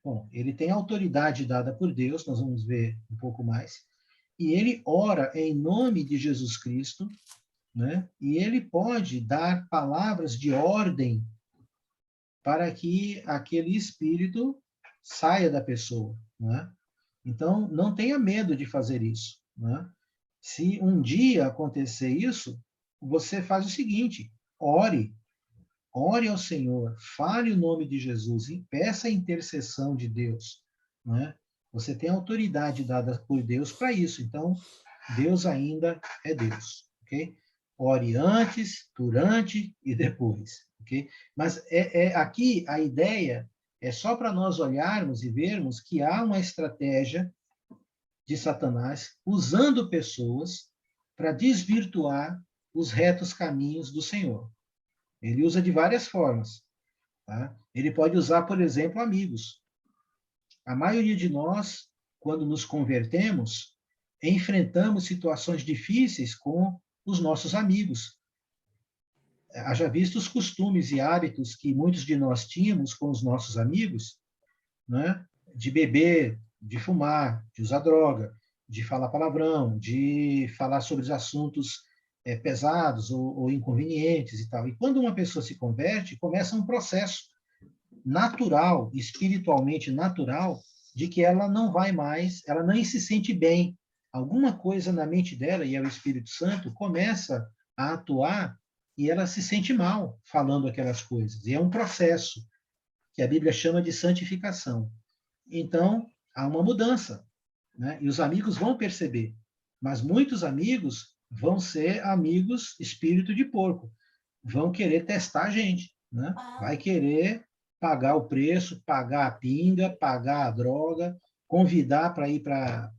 Bom, ele tem autoridade dada por Deus, nós vamos ver um pouco mais, e ele ora em nome de Jesus Cristo, né? E ele pode dar palavras de ordem para que aquele espírito saia da pessoa, né? Então, não tenha medo de fazer isso, né? Se um dia acontecer isso, você faz o seguinte: ore ao Senhor, fale o nome de Jesus e peça a intercessão de Deus, né? Você tem autoridade dada por Deus para isso, então Deus ainda é Deus, ok? Ore antes, durante e depois, ok? Mas aqui a ideia é só para nós olharmos e vermos que há uma estratégia de Satanás usando pessoas para desvirtuar os retos caminhos do Senhor. Ele usa de várias formas, tá? Ele pode usar, por exemplo, amigos. A maioria de nós, quando nos convertemos, enfrentamos situações difíceis com os nossos amigos. Haja visto os costumes e hábitos que muitos de nós tínhamos com os nossos amigos, né? De beber, de fumar, de usar droga, de falar palavrão, de falar sobre os assuntos pesados ou inconvenientes e tal. E quando uma pessoa se converte, começa um processo natural, espiritualmente natural, de que ela não vai mais, ela nem se sente bem. Alguma coisa na mente dela, e é o Espírito Santo, começa a atuar e ela se sente mal falando aquelas coisas. E é um processo que a Bíblia chama de santificação. Então, há uma mudança, né? E os amigos vão perceber. Mas muitos amigos vão ser amigos espírito de porco. Vão querer testar a gente, né? Vai querer pagar o preço, pagar a pinga, pagar a droga, convidar para ir para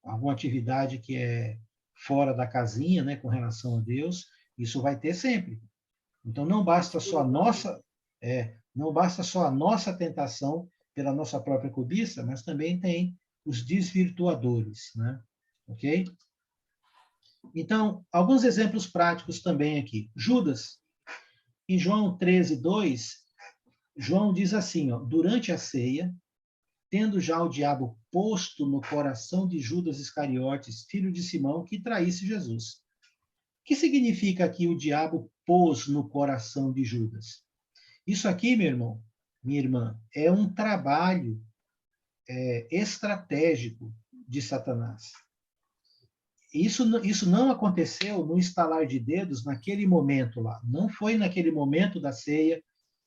alguma atividade que é fora da casinha, né, com relação a Deus. Isso vai ter sempre. Então, não basta só a nossa tentação pela nossa própria cobiça, mas também tem os desvirtuadores, né? Ok? Então, alguns exemplos práticos também aqui. Judas, em João 13:2, João diz assim, ó, durante a ceia, tendo já o diabo posto no coração de Judas Iscariotes, filho de Simão, que traísse Jesus. O que significa aqui o diabo pôs no coração de Judas? Isso aqui, meu irmão, minha irmã, é um trabalho estratégico de Satanás. Isso não aconteceu no estalar de dedos naquele momento lá. Não foi naquele momento da ceia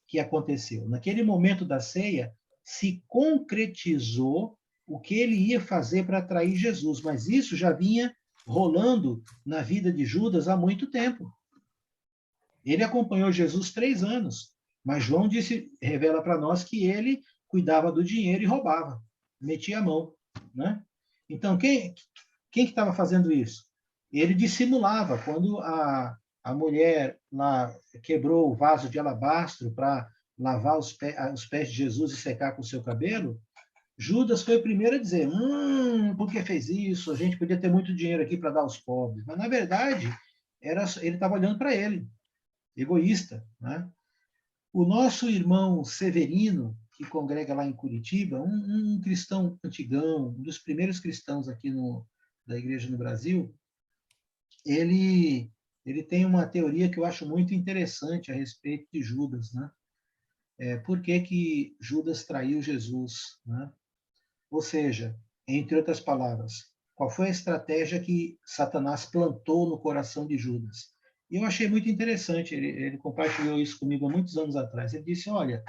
que aconteceu. Naquele momento da ceia, se concretizou o que ele ia fazer para atrair Jesus. Mas isso já vinha rolando na vida de Judas há muito tempo. Ele acompanhou Jesus 3 anos. Mas João revela para nós que ele cuidava do dinheiro e roubava. Metia a mão, né? Então, quem que estava fazendo isso? Ele dissimulava. Quando a mulher lá quebrou o vaso de alabastro para lavar os pés de Jesus e secar com o seu cabelo, Judas foi o primeiro a dizer, por que fez isso? A gente podia ter muito dinheiro aqui para dar aos pobres. Mas, na verdade, ele estava olhando para ele, egoísta, né? O nosso irmão Severino, que congrega lá em Curitiba, um cristão antigão, um dos primeiros cristãos aqui da igreja no Brasil, ele tem uma teoria que eu acho muito interessante a respeito de Judas, né? Por que Judas traiu Jesus, né? Ou seja, entre outras palavras, qual foi a estratégia que Satanás plantou no coração de Judas? E eu achei muito interessante, ele compartilhou isso comigo há muitos anos atrás. Ele disse, olha,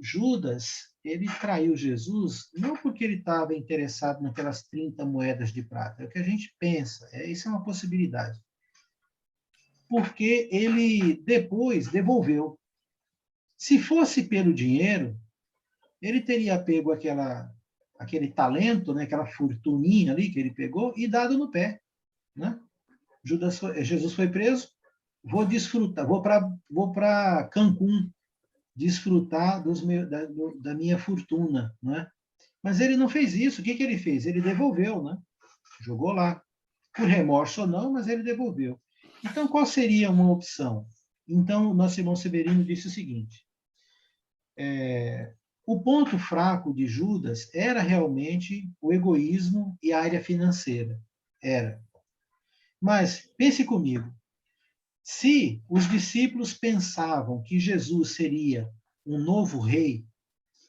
Judas, ele traiu Jesus não porque ele estava interessado naquelas 30 moedas de prata, é o que a gente pensa, isso é uma possibilidade. Porque ele depois devolveu. Se fosse pelo dinheiro, ele teria pego aquele talento, né, aquela fortuninha ali que ele pegou e dado no pé, né? Jesus foi preso, vou desfrutar, vou para Cancún desfrutar da minha fortuna, né? Mas ele não fez isso. O que ele fez? Ele devolveu, né? Jogou lá. Por remorso ou não, mas ele devolveu. Então, qual seria uma opção? Então, nosso irmão Severino disse o seguinte, o ponto fraco de Judas era realmente o egoísmo e a área financeira. Era. Mas pense comigo, se os discípulos pensavam que Jesus seria um novo rei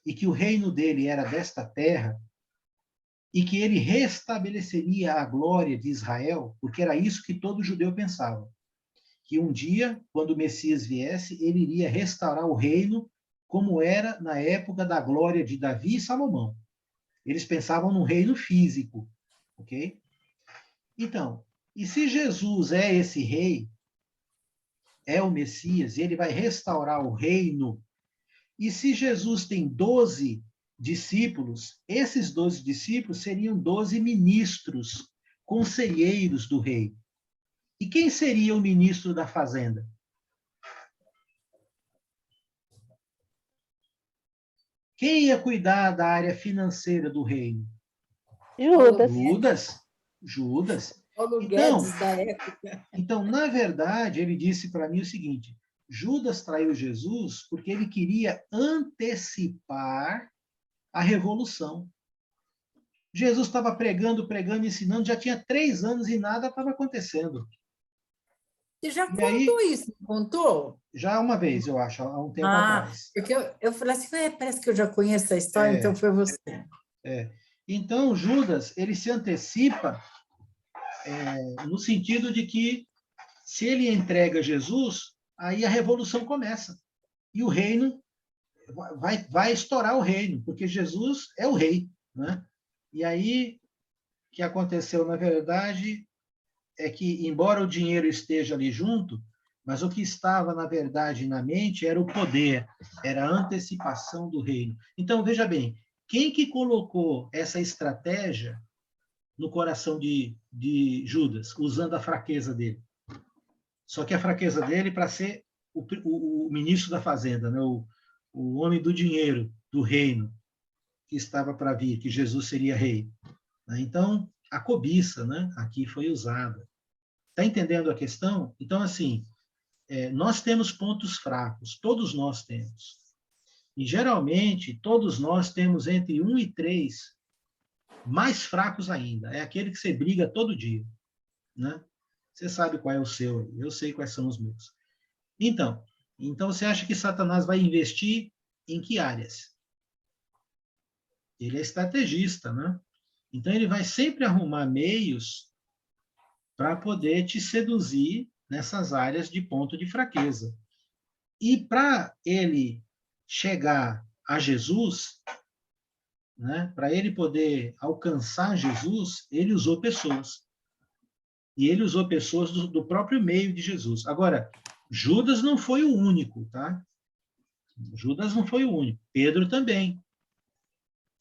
e que o reino dele era desta terra e que ele restabeleceria a glória de Israel, porque era isso que todo judeu pensava, que um dia, quando o Messias viesse, ele iria restaurar o reino como era na época da glória de Davi e Salomão. Eles pensavam num reino físico, ok? Então, e se Jesus é esse rei, é o Messias, e ele vai restaurar o reino, e se Jesus tem 12 discípulos, esses 12 discípulos seriam 12 ministros, conselheiros do rei. E quem seria o ministro da fazenda? Quem ia cuidar da área financeira do reino? Judas. Paulo Guedes da época. Então, na verdade, ele disse para mim o seguinte: Judas traiu Jesus porque ele queria antecipar a revolução. Jesus estava pregando, ensinando, já tinha 3 anos e nada estava acontecendo. Você já contou isso, não contou? Já uma vez, eu acho, há um tempo atrás. Porque eu falei assim, parece que eu já conheço a história, então foi você. Então, Judas, ele se antecipa no sentido de que, se ele entrega Jesus, aí a revolução começa. E o reino vai estourar o reino, porque Jesus é o rei, né? E aí, o que aconteceu, na verdade, é que, embora o dinheiro esteja ali junto, mas o que estava, na verdade, na mente era o poder, era a antecipação do reino. Então, veja bem, quem que colocou essa estratégia no coração de Judas, usando a fraqueza dele? Só que a fraqueza dele para ser o ministro da fazenda, né? O homem do dinheiro, do reino, que estava para vir, que Jesus seria rei. Então, a cobiça, né, aqui foi usada. Está entendendo a questão? Então, assim, nós temos pontos fracos, todos nós temos. E, geralmente, todos nós temos entre 1 e 3 mais fracos ainda. É aquele que você briga todo dia, né? Você sabe qual é o seu, eu sei quais são os meus. Então você acha que Satanás vai investir em que áreas? Ele é estrategista, né? Então, ele vai sempre arrumar meios para poder te seduzir nessas áreas de ponto de fraqueza. E para ele chegar a Jesus, né, para ele poder alcançar Jesus, ele usou pessoas. E ele usou pessoas do próprio meio de Jesus. Agora, Judas não foi o único, tá? Judas não foi o único. Pedro também.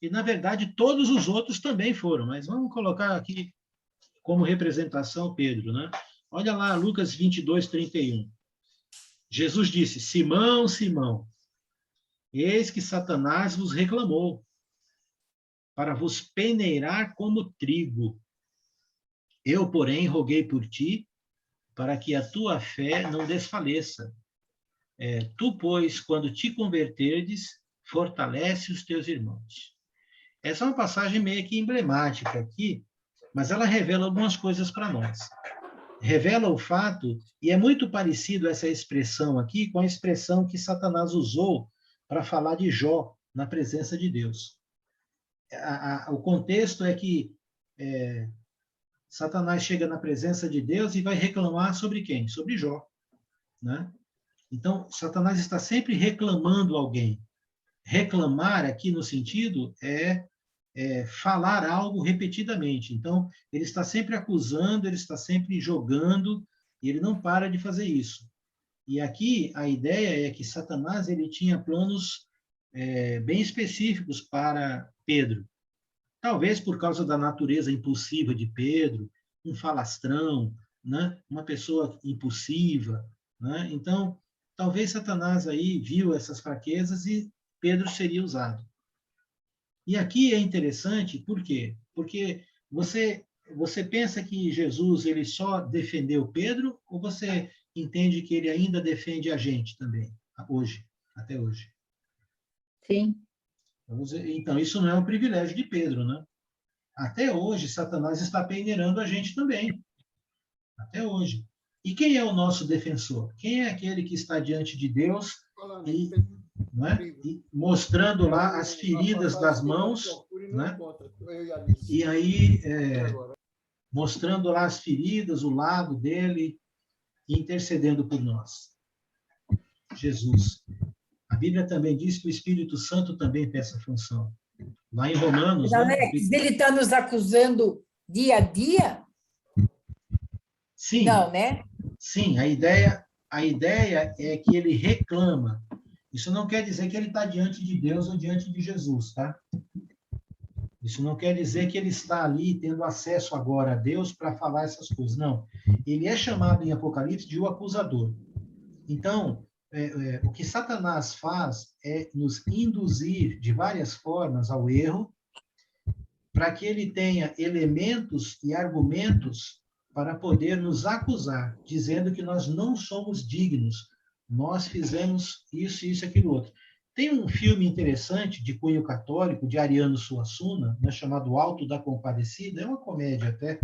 E, na verdade, todos os outros também foram. Mas vamos colocar aqui como representação Pedro, né? Olha lá, Lucas 22, 31. Jesus disse: Simão, Simão, eis que Satanás vos reclamou para vos peneirar como trigo. Eu, porém, roguei por ti, para que a tua fé não desfaleça. Tu, pois, quando te converterdes, fortalece os teus irmãos. Essa é uma passagem meio que emblemática aqui, mas ela revela algumas coisas para nós. Revela o fato, e é muito parecido essa expressão aqui com a expressão que Satanás usou para falar de Jó na presença de Deus. O contexto é que Satanás chega na presença de Deus e vai reclamar sobre quem? Sobre Jó, né? Então, Satanás está sempre reclamando alguém. Reclamar aqui no sentido é falar algo repetidamente. Então, ele está sempre acusando, ele está sempre jogando, e ele não para de fazer isso. E aqui a ideia é que Satanás ele tinha planos bem específicos para Pedro. Talvez por causa da natureza impulsiva de Pedro, um falastrão, né? Uma pessoa impulsiva, né? Então, talvez Satanás aí viu essas fraquezas e Pedro seria usado. E aqui é interessante, por quê? Porque você pensa que Jesus ele só defendeu Pedro, ou você entende que ele ainda defende a gente também, hoje, até hoje? Sim. Então, isso não é um privilégio de Pedro, né? Até hoje, Satanás está peneirando a gente também. Até hoje. E quem é o nosso defensor? Quem é aquele que está diante de Deus e, não é? E mostrando lá as feridas das mãos, né? E aí, mostrando lá as feridas, o lado dele, intercedendo por nós? Jesus. A Bíblia também diz que o Espírito Santo também tem essa função. Lá em Romanos... Alex, ele está nos acusando dia a dia? Sim. Não, né? Sim, a ideia é que ele reclama. Isso não quer dizer que ele está diante de Deus ou diante de Jesus, tá? Isso não quer dizer que ele está ali tendo acesso agora a Deus para falar essas coisas. Não. Ele é chamado em Apocalipse de o acusador. Então, o que Satanás faz é nos induzir de várias formas ao erro, para que ele tenha elementos e argumentos para poder nos acusar, dizendo que nós não somos dignos, nós fizemos isso, isso, aquilo, outro. Tem um filme interessante de cunho católico, de Ariano Suassuna, né, chamado Alto da Compadecida, é uma comédia até,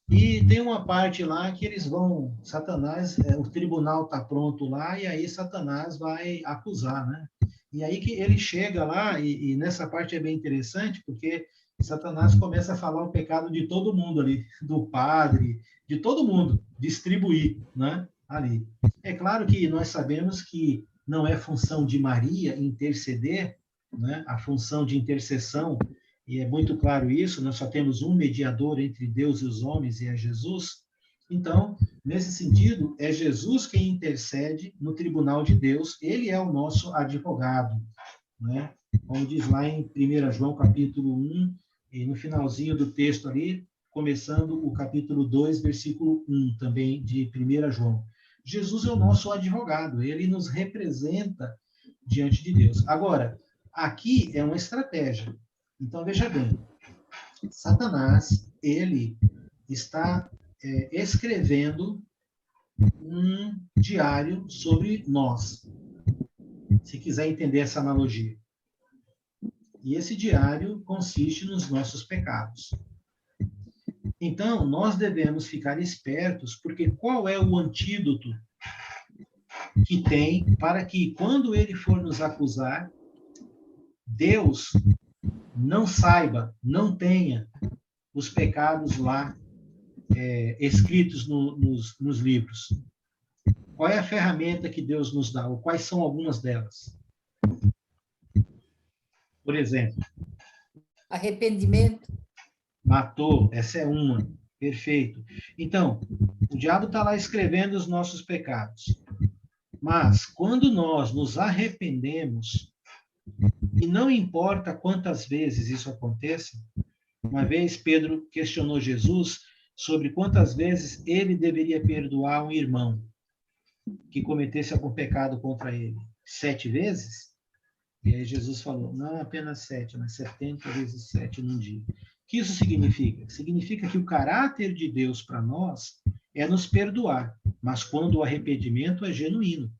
e tem uma parte lá que eles vão, Satanás, o tribunal está pronto lá, e aí Satanás vai acusar, né? E aí que ele chega lá, e nessa parte é bem interessante, porque Satanás começa a falar o pecado de todo mundo ali, do padre, de todo mundo, distribuir, né, ali. É claro que nós sabemos que não é função de Maria interceder, né, a função de intercessão, e é muito claro isso, nós só temos um mediador entre Deus e os homens, e é Jesus. Então, nesse sentido, é Jesus quem intercede no tribunal de Deus, ele é o nosso advogado, né? Como diz lá em 1 João, capítulo 1, e no finalzinho do texto ali, começando o capítulo 2, versículo 1, também de 1 João. Jesus é o nosso advogado, ele nos representa diante de Deus. Agora, aqui é uma estratégia. Então, veja bem, Satanás, ele está escrevendo um diário sobre nós, se quiser entender essa analogia. E esse diário consiste nos nossos pecados. Então, nós devemos ficar espertos, porque qual é o antídoto que tem para que, quando ele for nos acusar, Deus não saiba, não tenha os pecados lá escritos nos livros? Qual é a ferramenta que Deus nos dá? Ou quais são algumas delas? Por exemplo, arrependimento. Matou, essa é uma. Perfeito. Então, o diabo está lá escrevendo os nossos pecados. Mas, quando nós nos arrependemos, e não importa quantas vezes isso aconteça, uma vez Pedro questionou Jesus sobre quantas vezes ele deveria perdoar um irmão que cometesse algum pecado contra ele. 7 vezes? E aí Jesus falou, não apenas 7, mas 70 vezes 7 num dia. O que isso significa? Significa que o caráter de Deus para nós é nos perdoar, mas quando o arrependimento é genuíno.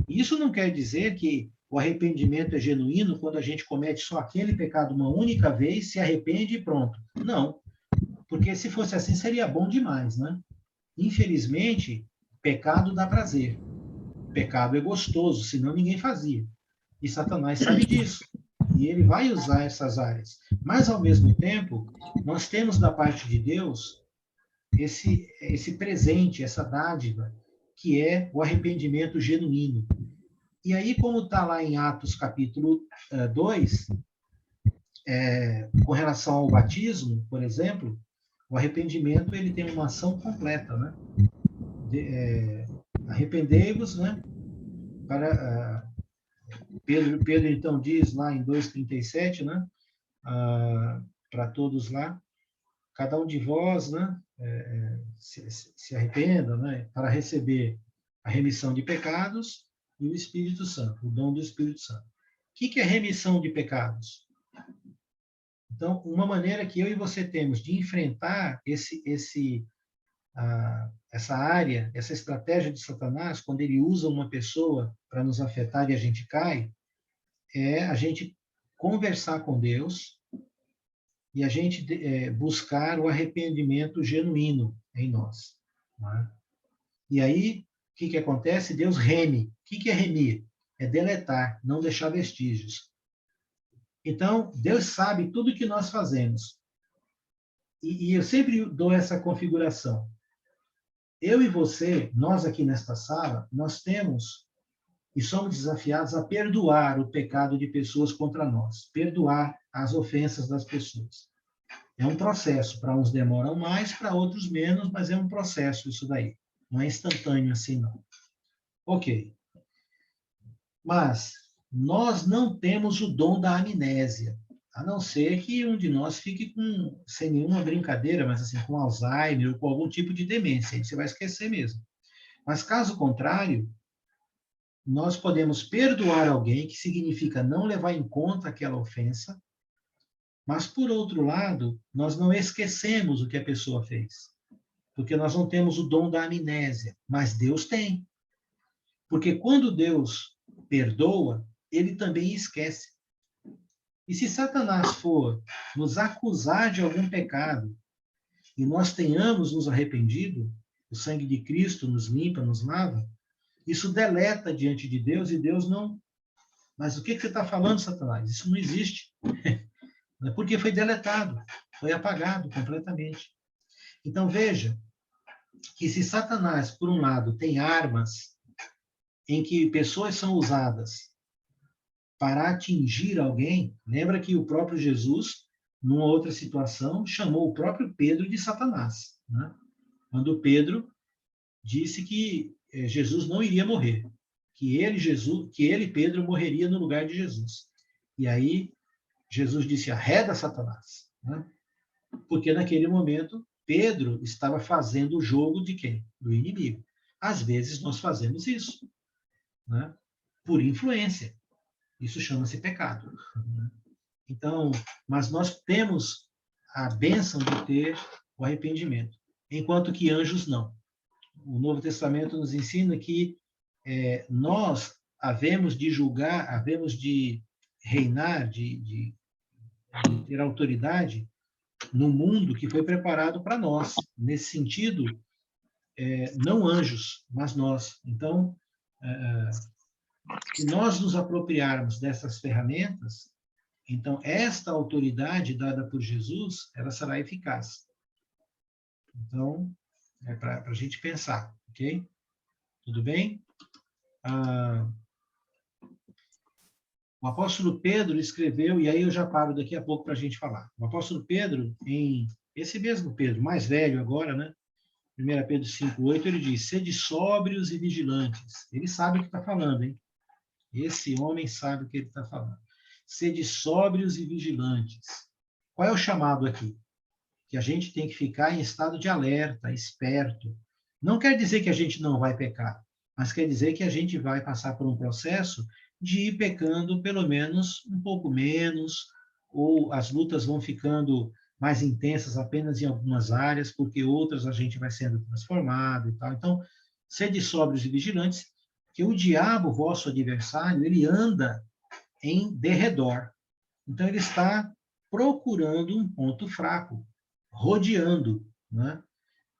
Isso não quer dizer que o arrependimento é genuíno quando a gente comete só aquele pecado uma única vez, se arrepende e pronto. Não, porque se fosse assim seria bom demais, né? Infelizmente, pecado dá prazer. Pecado é gostoso, senão ninguém fazia. E Satanás sabe disso. E ele vai usar essas áreas. Mas, ao mesmo tempo, nós temos da parte de Deus esse presente, essa dádiva, que é o arrependimento genuíno. E aí, como está lá em Atos capítulo 2, com relação ao batismo, por exemplo, o arrependimento ele tem uma ação completa, né? Arrependei-vos, né? Pedro então diz lá em 2,37, né? Para todos lá, cada um de vós, né? Se arrependa, né? Para receber a remissão de pecados e o Espírito Santo, o dom do Espírito Santo. O que é remissão de pecados? Então, uma maneira que eu e você temos de enfrentar essa área, essa estratégia de Satanás, quando ele usa uma pessoa para nos afetar e a gente cai, é a gente conversar com Deus e a gente buscar o arrependimento genuíno em nós. Né? E aí, o que acontece? Deus reme. O que é remir? É deletar, não deixar vestígios. Então, Deus sabe tudo que nós fazemos. E eu sempre dou essa configuração. Eu e você, nós aqui nesta sala, nós temos e somos desafiados a perdoar o pecado de pessoas contra nós, perdoar as ofensas das pessoas. É um processo, para uns demoram mais, para outros menos, mas é um processo isso daí. Não é instantâneo assim, não. Ok. Mas nós não temos o dom da amnésia, a não ser que um de nós fique sem nenhuma brincadeira, mas assim, com Alzheimer ou com algum tipo de demência, aí você vai esquecer mesmo. Mas caso contrário, nós podemos perdoar alguém, que significa não levar em conta aquela ofensa, mas, por outro lado, nós não esquecemos o que a pessoa fez, porque nós não temos o dom da amnésia, mas Deus tem. Porque quando Deus perdoa, ele também esquece. E se Satanás for nos acusar de algum pecado, e nós tenhamos nos arrependido, o sangue de Cristo nos limpa, nos lava, isso deleta diante de Deus, e Deus não... Mas o que você está falando, Satanás? Isso não existe. Porque foi deletado, foi apagado completamente. Então, veja que se Satanás, por um lado, tem armas em que pessoas são usadas para atingir alguém, lembra que o próprio Jesus, numa outra situação, chamou o próprio Pedro de Satanás, né? Quando Pedro disse que Jesus não iria morrer, que ele, Pedro, morreria no lugar de Jesus. E aí Jesus disse: arreda, Satanás, né? Porque naquele momento Pedro estava fazendo o jogo de quem? Do inimigo. Às vezes nós fazemos isso, né? Por influência. Isso chama-se pecado. Então, mas nós temos a bênção de ter o arrependimento, enquanto que anjos não. O Novo Testamento nos ensina que nós havemos de julgar, havemos de reinar, de ter autoridade no mundo que foi preparado para nós. Nesse sentido, não anjos, mas nós. Então, se nós nos apropriarmos dessas ferramentas, então esta autoridade dada por Jesus, ela será eficaz. Então, é para a gente pensar, ok? Tudo bem? O apóstolo Pedro escreveu, e aí eu já paro daqui a pouco para a gente falar. O apóstolo Pedro, esse mesmo Pedro, mais velho agora, né? 1 Pedro 5,8, ele diz: sede sóbrios e vigilantes. Ele sabe o que está falando, hein? Esse homem sabe o que ele está falando. Sede sóbrios e vigilantes. Qual é o chamado aqui? Que a gente tem que ficar em estado de alerta, esperto. Não quer dizer que a gente não vai pecar, mas quer dizer que a gente vai passar por um processo de ir pecando pelo menos um pouco menos, ou as lutas vão ficando mais intensas apenas em algumas áreas, porque outras a gente vai sendo transformado e tal. Então, sede sóbrios e vigilantes, que o diabo, vosso adversário, ele anda em derredor. Então, ele está procurando um ponto fraco, rodeando, né?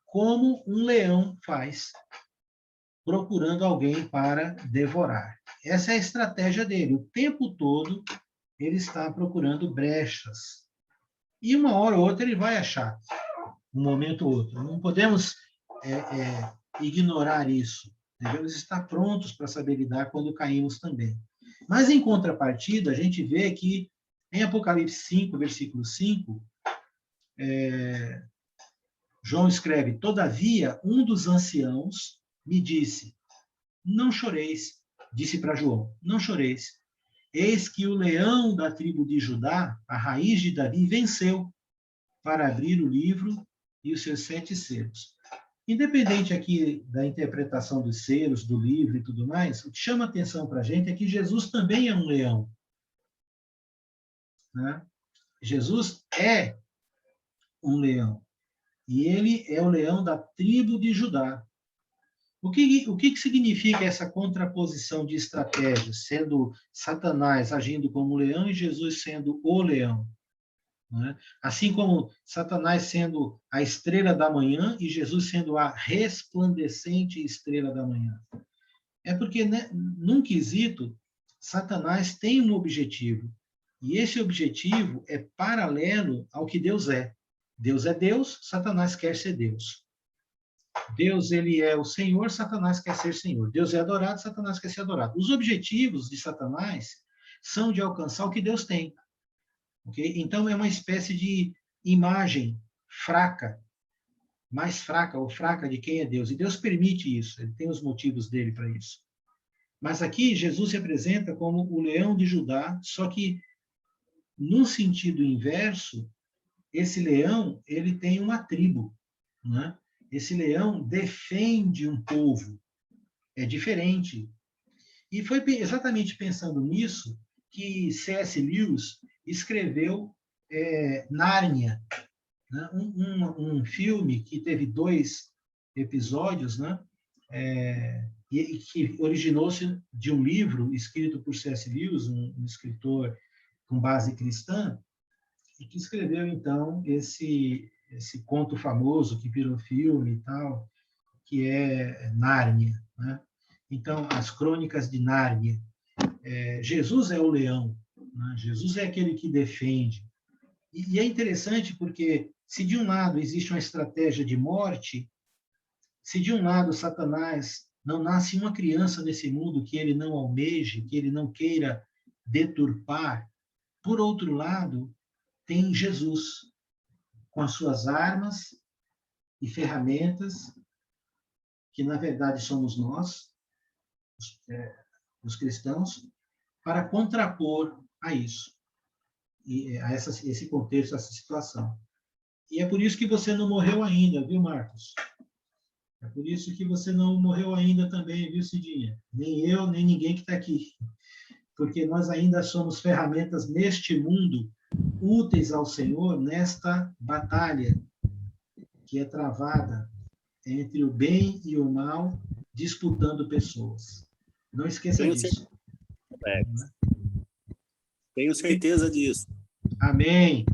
Como um leão faz, procurando alguém para devorar. Essa é a estratégia dele. O tempo todo, ele está procurando brechas. E uma hora ou outra ele vai achar, um momento ou outro. Não podemos ignorar isso. Devemos estar prontos para saber lidar quando caímos também. Mas, em contrapartida, a gente vê que, em Apocalipse 5, versículo 5, João escreve: todavia, um dos anciãos me disse, não choreis, disse para João, não choreis, eis que o leão da tribo de Judá, a raiz de Davi, venceu para abrir o livro e os seus 7 selos. Independente aqui da interpretação dos selos, do livro e tudo mais, o que chama atenção para a gente é que Jesus também é um leão, né? Jesus é um leão. E ele é o leão da tribo de Judá. O que significa essa contraposição de estratégias, sendo Satanás agindo como leão e Jesus sendo o leão? Né? Assim como Satanás sendo a estrela da manhã e Jesus sendo a resplandecente estrela da manhã. É porque, né, num quesito, Satanás tem um objetivo, e esse objetivo é paralelo ao que Deus é. Deus é Deus, Satanás quer ser Deus. Deus, ele é o Senhor, Satanás quer ser Senhor. Deus é adorado, Satanás quer ser adorado. Os objetivos de Satanás são de alcançar o que Deus tem. Okay? Então, é uma espécie de imagem fraca, mais fraca ou fraca de quem é Deus. E Deus permite isso, ele tem os motivos dele para isso. Mas aqui, Jesus se apresenta como o leão de Judá, só que, num sentido inverso, esse leão, ele tem uma tribo, né? Esse leão defende um povo, é diferente. E foi exatamente pensando nisso que C.S. Lewis escreveu Nárnia, né? Um filme que teve 2 episódios, né? E que originou-se de um livro escrito por C.S. Lewis, um escritor com base cristã, e que escreveu, então, esse conto famoso que virou filme e tal, que é Nárnia, né? Então, as Crônicas de Nárnia. Jesus é o leão, né? Jesus é aquele que defende. E é interessante porque, se de um lado existe uma estratégia de morte, se de um lado Satanás não nasce uma criança nesse mundo que ele não almeje, que ele não queira deturpar, por outro lado, tem Jesus, com as suas armas e ferramentas, que na verdade somos nós, os cristãos, para contrapor a isso, a esse contexto, a essa situação. E é por isso que você não morreu ainda, viu, Marcos? É por isso que você não morreu ainda também, viu, Cidinha? Nem eu, nem ninguém que está aqui. Porque nós ainda somos ferramentas neste mundo úteis ao Senhor nesta batalha que é travada entre o bem e o mal, disputando pessoas. Não esqueça disso. Tenho certeza disso. Amém.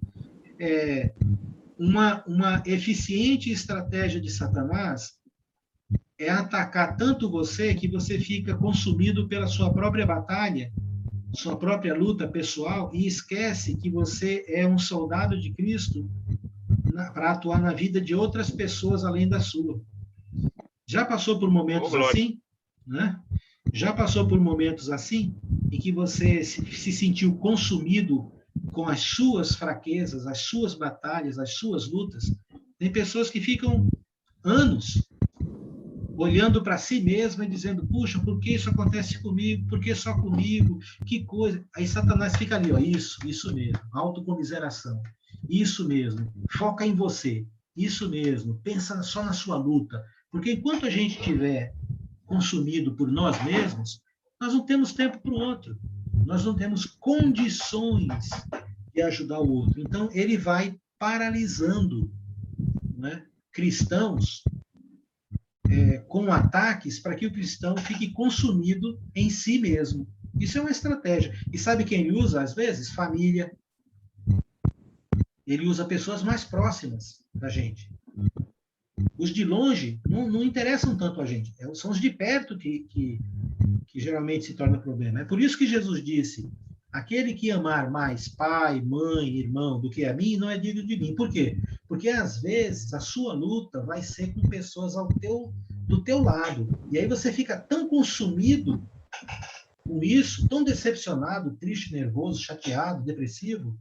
Uma eficiente estratégia de Satanás é atacar tanto você que você fica consumido pela sua própria batalha, sua própria luta pessoal, e esquece que você é um soldado de Cristo para atuar na vida de outras pessoas além da sua. Já passou por momentos assim? Né? Já passou por momentos assim, em que você se sentiu consumido com as suas fraquezas, as suas batalhas, as suas lutas? Tem pessoas que ficam anos olhando para si mesma e dizendo, puxa, por que isso acontece comigo? Por que só comigo? Que coisa? Aí Satanás fica ali, ó, isso mesmo, autocomiseração, isso mesmo, foca em você, isso mesmo, pensa só na sua luta, porque enquanto a gente estiver consumido por nós mesmos, nós não temos tempo para o outro, nós não temos condições de ajudar o outro. Então, ele vai paralisando, né, cristãos com ataques para que o cristão fique consumido em si mesmo. Isso é uma estratégia. E sabe quem ele usa, às vezes? Família. Ele usa pessoas mais próximas da gente. Os de longe não interessam tanto a gente. São os de perto que geralmente se torna problema. É por isso que Jesus disse, aquele que amar mais pai, mãe, irmão do que a mim, não é digno de mim. Por quê? Porque, às vezes, a sua luta vai ser com pessoas do teu lado. E aí você fica tão consumido com isso, tão decepcionado, triste, nervoso, chateado, depressivo,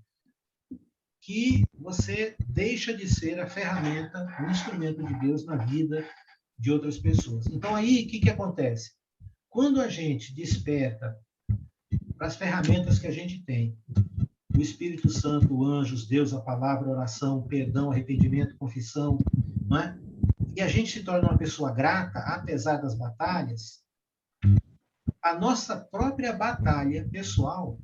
que você deixa de ser a ferramenta, o instrumento de Deus na vida de outras pessoas. Então, aí, o que acontece? Quando a gente desperta para as ferramentas que a gente tem, o Espírito Santo, anjos, Deus, a palavra, a oração, perdão, arrependimento, confissão, não é? E a gente se torna uma pessoa grata, apesar das batalhas, a nossa própria batalha pessoal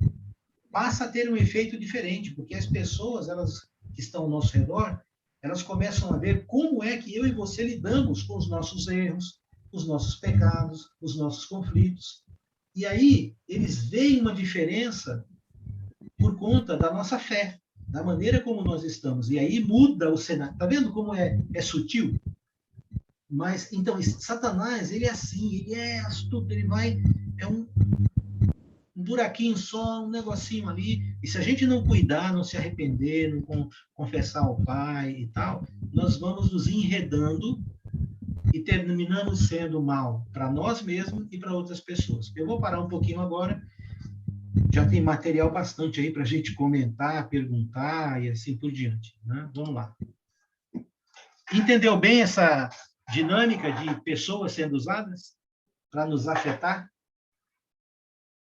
passa a ter um efeito diferente, porque as pessoas, elas que estão ao nosso redor, elas começam a ver como é que eu e você lidamos com os nossos erros, os nossos pecados, os nossos conflitos. E aí, eles veem uma diferença por conta da nossa fé, da maneira como nós estamos. E aí muda o cenário. Está vendo como é sutil? Mas, então, Satanás, ele é assim, ele é astuto, ele vai... É um buraquinho só, um negocinho ali. E se a gente não cuidar, não se arrepender, não confessar ao Pai e tal, nós vamos nos enredando e terminamos sendo mal para nós mesmos e para outras pessoas. Eu vou parar um pouquinho agora. Já tem material bastante aí para a gente comentar, perguntar e assim por diante, né? Vamos lá. Entendeu bem essa dinâmica de pessoas sendo usadas para nos afetar?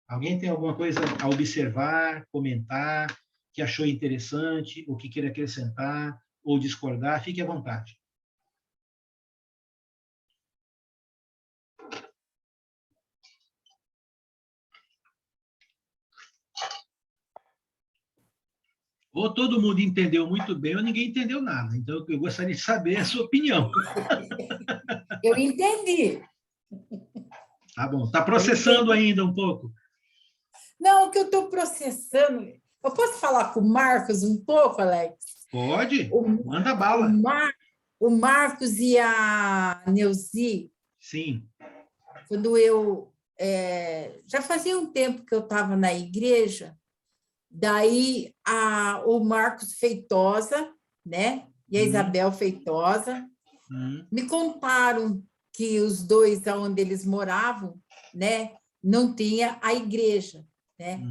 Alguém tem alguma coisa a observar, comentar, que achou interessante, ou que queira acrescentar, ou discordar? Fique à vontade. Ou todo mundo entendeu muito bem, ou ninguém entendeu nada. Então, eu gostaria de saber a sua opinião. Eu entendi. Tá bom. Está processando ainda um pouco? Não, o que eu estou processando... Eu posso falar com o Marcos um pouco, Alex? Pode. Manda bala. O Marcos e a Neuzi. Sim. Quando eu... já fazia um tempo que eu estava na igreja, daí o Marcos Feitosa, né? E a Isabel Feitosa me contaram que os dois, onde eles moravam, né, não tinha a igreja, né?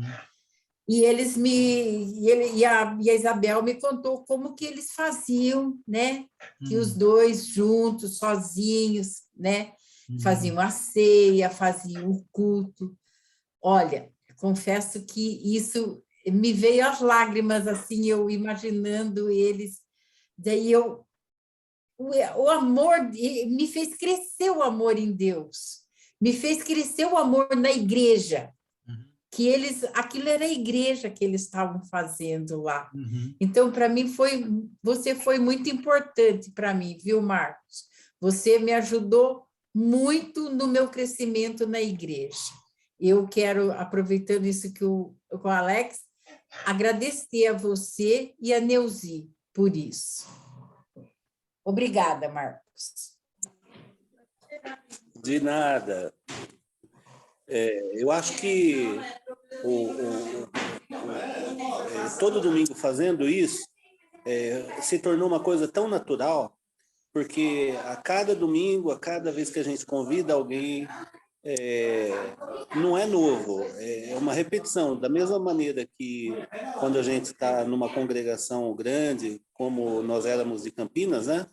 E a Isabel me contou como que eles faziam, né? Que os dois juntos, sozinhos, né? Faziam a ceia, faziam o culto. Olha, confesso que isso me veio as lágrimas, assim, eu imaginando eles. Daí o amor me fez crescer, o amor em Deus, me fez crescer o amor na igreja, que aquilo era a igreja que eles estavam fazendo lá. Então, para mim, você foi muito importante para mim, viu, Marcos? Você me ajudou muito no meu crescimento na igreja. Eu quero, aproveitando isso com o Alex, agradecer a você e a Neuzi por isso. Obrigada, Marcos. De nada. Eu acho que todo domingo fazendo isso se tornou uma coisa tão natural, porque a cada domingo, a cada vez que a gente convida alguém, não é novo, é uma repetição. Da mesma maneira que quando a gente está numa congregação grande, como nós éramos de Campinas, né?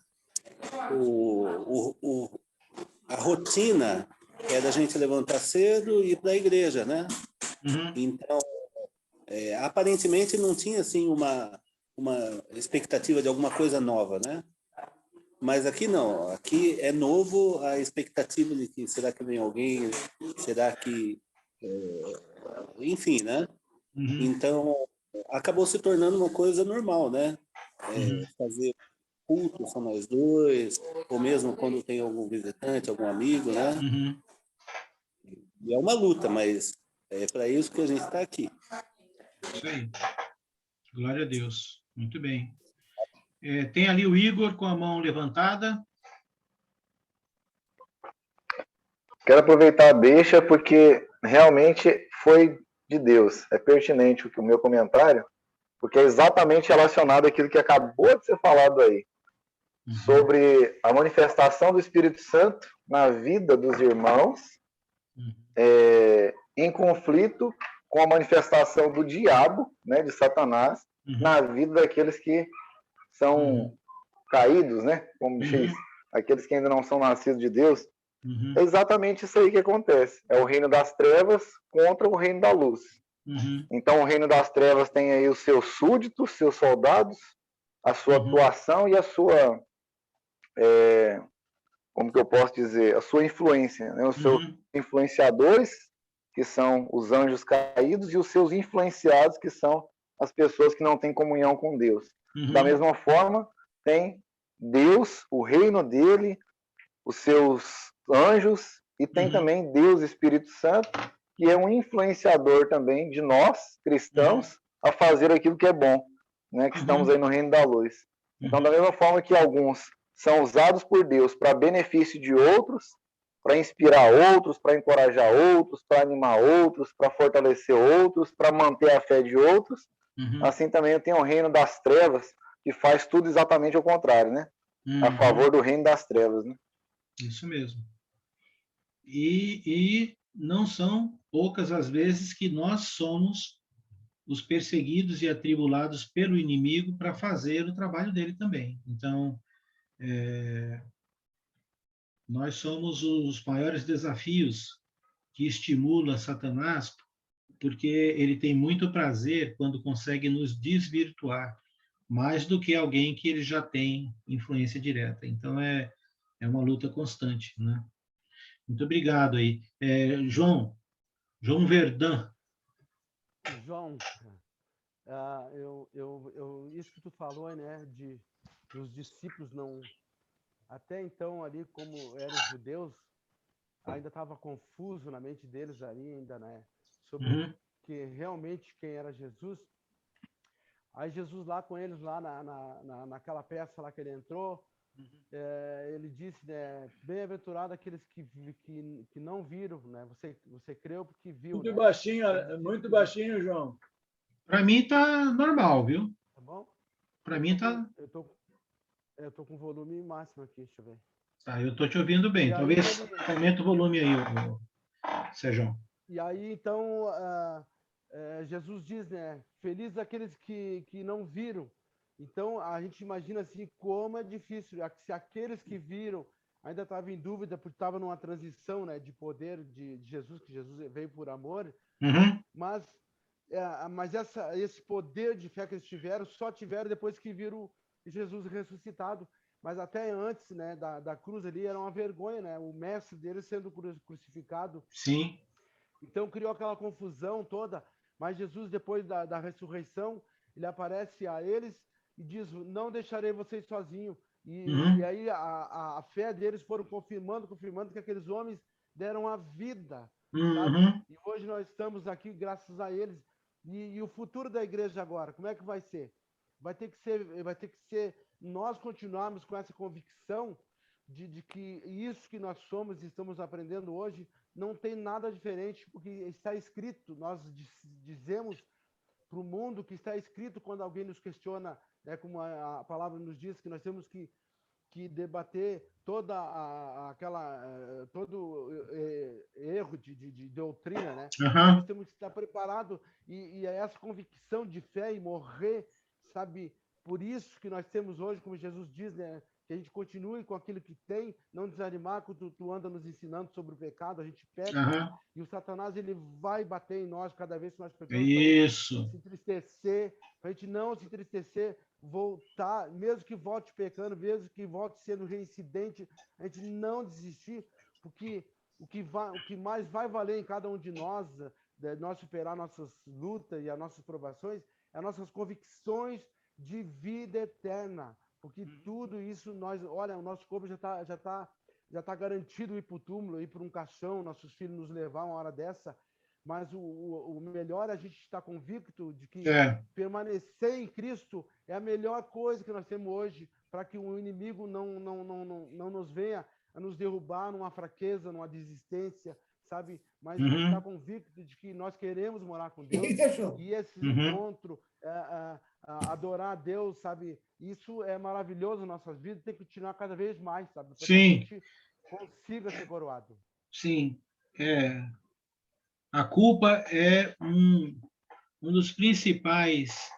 A rotina é da gente levantar cedo e ir para a igreja, né? Então, aparentemente não tinha assim uma expectativa de alguma coisa nova, né? Mas aqui não, aqui é novo a expectativa de que será que vem alguém, será que... enfim, né? Então, acabou se tornando uma coisa normal, né? Fazer culto, só nós dois, ou mesmo quando tem algum visitante, algum amigo, né? E é uma luta, mas é para isso que a gente está aqui. Isso aí. Glória a Deus. Muito bem. Tem ali o Igor com a mão levantada. Quero aproveitar a deixa porque realmente foi de Deus. É pertinente o meu comentário, porque é exatamente relacionado àquilo que acabou de ser falado aí, sobre a manifestação do Espírito Santo na vida dos irmãos, em conflito com a manifestação do diabo, né, de Satanás, na vida daqueles que são caídos, né, como diz, aqueles que ainda não são nascidos de Deus. É exatamente isso aí que acontece. É o reino das trevas contra o reino da luz. Então, o reino das trevas tem aí os seus súditos, seus soldados, a sua atuação e a sua, como que eu posso dizer, a sua influência, né? Os seus influenciadores, que são os anjos caídos, e os seus influenciados, que são as pessoas que não têm comunhão com Deus. Da mesma forma, tem Deus, o reino dele, os seus anjos, e tem também Deus, Espírito Santo, que é um influenciador também de nós, cristãos, a fazer aquilo que é bom, né? Que estamos aí no reino da luz. Então, da mesma forma que alguns são usados por Deus para benefício de outros, para inspirar outros, para encorajar outros, para animar outros, para fortalecer outros, para manter a fé de outros, assim também tem o reino das trevas, que faz tudo exatamente ao contrário, né? A favor do reino das trevas, né? Isso mesmo. E não são poucas as vezes que nós somos os perseguidos e atribulados pelo inimigo para fazer o trabalho dele também. Então, nós somos os maiores desafios que estimula Satanás, porque ele tem muito prazer quando consegue nos desvirtuar, mais do que alguém que ele já tem influência direta. Então, é uma luta constante, né? Muito obrigado aí. João Verdun. João, isso que tu falou, né, de os discípulos não, até então ali como eram judeus, ainda estava confuso na mente deles ali ainda, né, sobre que realmente quem era Jesus. Aí Jesus lá com eles lá naquela peça lá que ele entrou, ele disse, né, bem-aventurado aqueles que não viram, né? Você creu porque viu. Muito né? muito baixinho, João. Para mim tá normal, viu? Tá bom? Para mim tá. Eu tô com volume máximo aqui, deixa eu ver. Tá, eu tô te ouvindo bem. Talvez aumenta o volume aí, Sérgio. E aí então Jesus diz, né? Feliz aqueles que não viram. Então, a gente imagina assim como é difícil, se aqueles que viram ainda estavam em dúvida, porque estavam numa transição, né, de poder de Jesus, que Jesus veio por amor, mas esse poder de fé que eles tiveram, só tiveram depois que viram Jesus ressuscitado. Mas até antes, né, da cruz ali, era uma vergonha, né, o mestre deles sendo crucificado. Sim. Então, criou aquela confusão toda, mas Jesus, depois da ressurreição, ele aparece a eles e diz, não deixarei vocês sozinhos. E aí a fé deles foram confirmando que aqueles homens deram a vida. Sabe? E hoje nós estamos aqui graças a eles. E o futuro da igreja agora, como é que vai ser? Vai ter que ser nós continuarmos com essa convicção de que isso que nós somos e estamos aprendendo hoje não tem nada diferente, porque está escrito, nós dizemos para o mundo que está escrito quando alguém nos questiona, né, como a palavra nos diz, que nós temos que debater todo erro de doutrina, né? Nós temos que estar preparados e essa convicção de fé e morrer, sabe? Por isso que nós temos hoje, como Jesus diz, né? Que a gente continue com aquilo que tem, não desanimar quando tu anda nos ensinando sobre o pecado, a gente peca, e o Satanás ele vai bater em nós cada vez que nós pecamos. Isso. Se entristecer, para a gente não se entristecer, voltar, mesmo que volte pecando, mesmo que volte sendo reincidente, a gente não desistir, porque o que mais vai valer em cada um de nós, nós superar nossas lutas e as nossas provações, é as nossas convicções de vida eterna. Porque tudo isso, olha, o nosso corpo já tá garantido ir para o túmulo, ir para um caixão, nossos filhos nos levar uma hora dessa, mas o melhor é a gente estar convicto de que permanecer em Cristo é a melhor coisa que nós temos hoje, para que o inimigo não nos venha a nos derrubar numa fraqueza, numa desistência, sabe? Mas estar convicto de que nós queremos morar com Deus, e esse encontro, adorar a Deus, sabe? Isso é maravilhoso nas nossas vidas, tem que continuar cada vez mais, sabe? Para que a gente consiga ser coroado. Sim. A culpa é um dos principais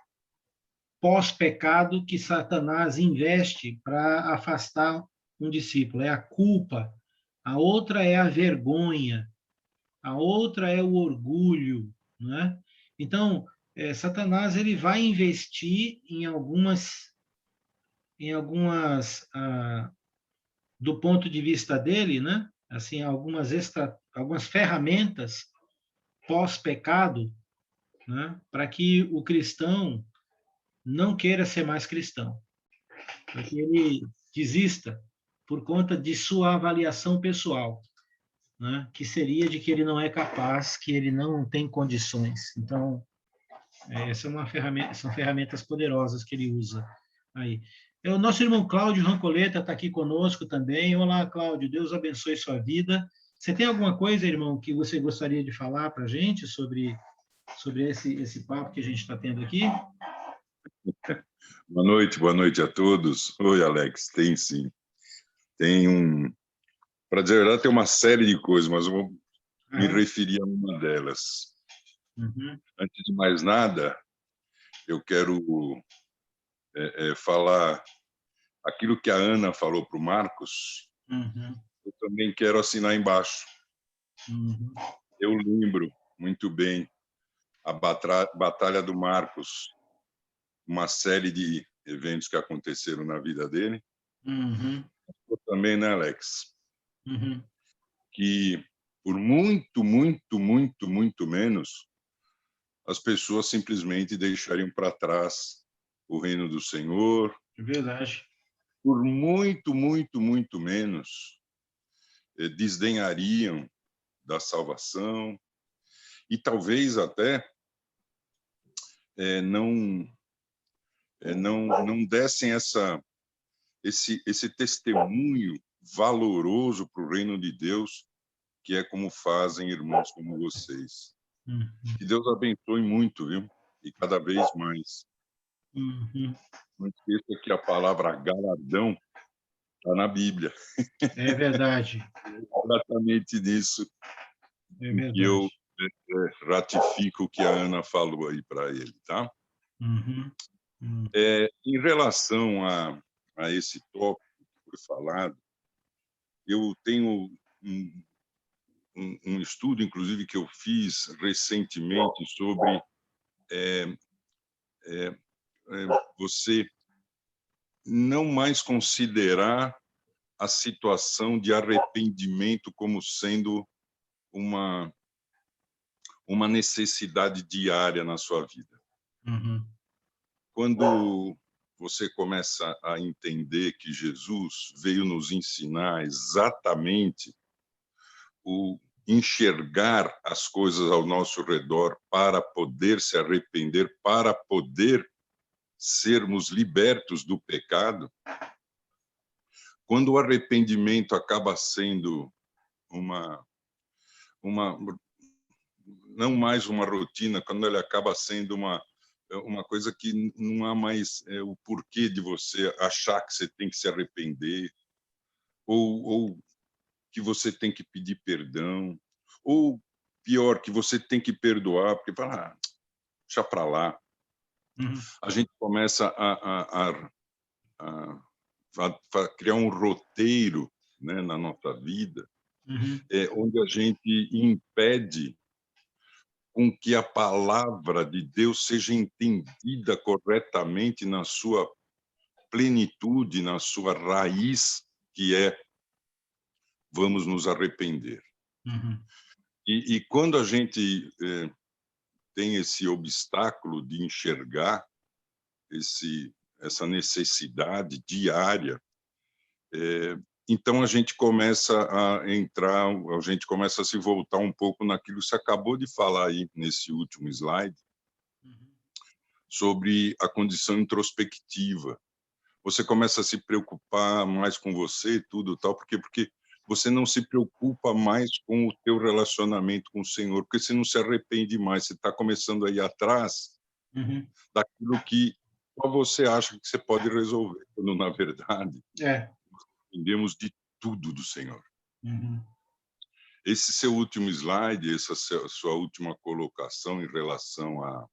pós-pecado que Satanás investe para afastar um discípulo. É a culpa. A outra é a vergonha. A outra é o orgulho, né? Então, Satanás ele vai investir em algumas do ponto de vista dele, né? Assim, algumas ferramentas pós-pecado, né? Para que o cristão não queira ser mais cristão, para que ele desista por conta de sua avaliação pessoal, né? Que seria de que ele não é capaz, que ele não tem condições. Então, essa é uma ferramenta, são ferramentas poderosas que ele usa aí. O nosso irmão Cláudio Rancoleta está aqui conosco também. Olá, Cláudio, Deus abençoe sua vida. Você tem alguma coisa, irmão, que você gostaria de falar para a gente sobre esse papo que a gente está tendo aqui? Boa noite a todos. Oi, Alex, tem sim. Para dizer a verdade, tem uma série de coisas, mas eu vou me referir a uma delas. Antes de mais nada, eu quero falar aquilo que a Ana falou para o Marcos, eu também quero assinar embaixo. Eu lembro muito bem a Batalha do Marcos, uma série de eventos que aconteceram na vida dele. Eu também, né, Alex? Que por muito menos, as pessoas simplesmente deixariam para trás o reino do Senhor. É verdade. Por muito menos, desdenhariam da salvação e talvez até não dessem esse testemunho valoroso para o reino de Deus, que é como fazem irmãos como vocês. Que Deus abençoe muito, viu? E cada vez mais. Não esqueça que a palavra galardão está na Bíblia. É verdade. Exatamente nisso. É verdade. Que eu ratifico o que a Ana falou aí para ele, tá? Em relação a esse tópico que foi falado, eu tenho um estudo, inclusive, que eu fiz recentemente sobre você não mais considerar a situação de arrependimento como sendo uma necessidade diária na sua vida. Quando você começa a entender que Jesus veio nos ensinar exatamente o enxergar as coisas ao nosso redor para poder se arrepender, para poder sermos libertos do pecado, quando o arrependimento acaba sendo não mais uma rotina, quando ele acaba sendo uma coisa que não há mais o porquê de você achar que você tem que se arrepender, ou que você tem que pedir perdão, ou pior, que você tem que perdoar, porque fala, deixa para lá. A gente começa a criar um roteiro, né, na nossa vida, onde a gente impede com que a palavra de Deus seja entendida corretamente na sua plenitude, na sua raiz, que é vamos nos arrepender. E quando a gente tem esse obstáculo de enxergar essa necessidade diária, então a gente começa a se voltar um pouco naquilo que você acabou de falar aí nesse último slide, sobre a condição introspectiva. Você começa a se preocupar mais com você, tudo tal, porque você não se preocupa mais com o teu relacionamento com o Senhor, porque você não se arrepende mais, você está começando a ir atrás daquilo que só você acha que você pode resolver, quando, na verdade, dependemos de tudo do Senhor. Esse seu último slide, essa sua última colocação em relação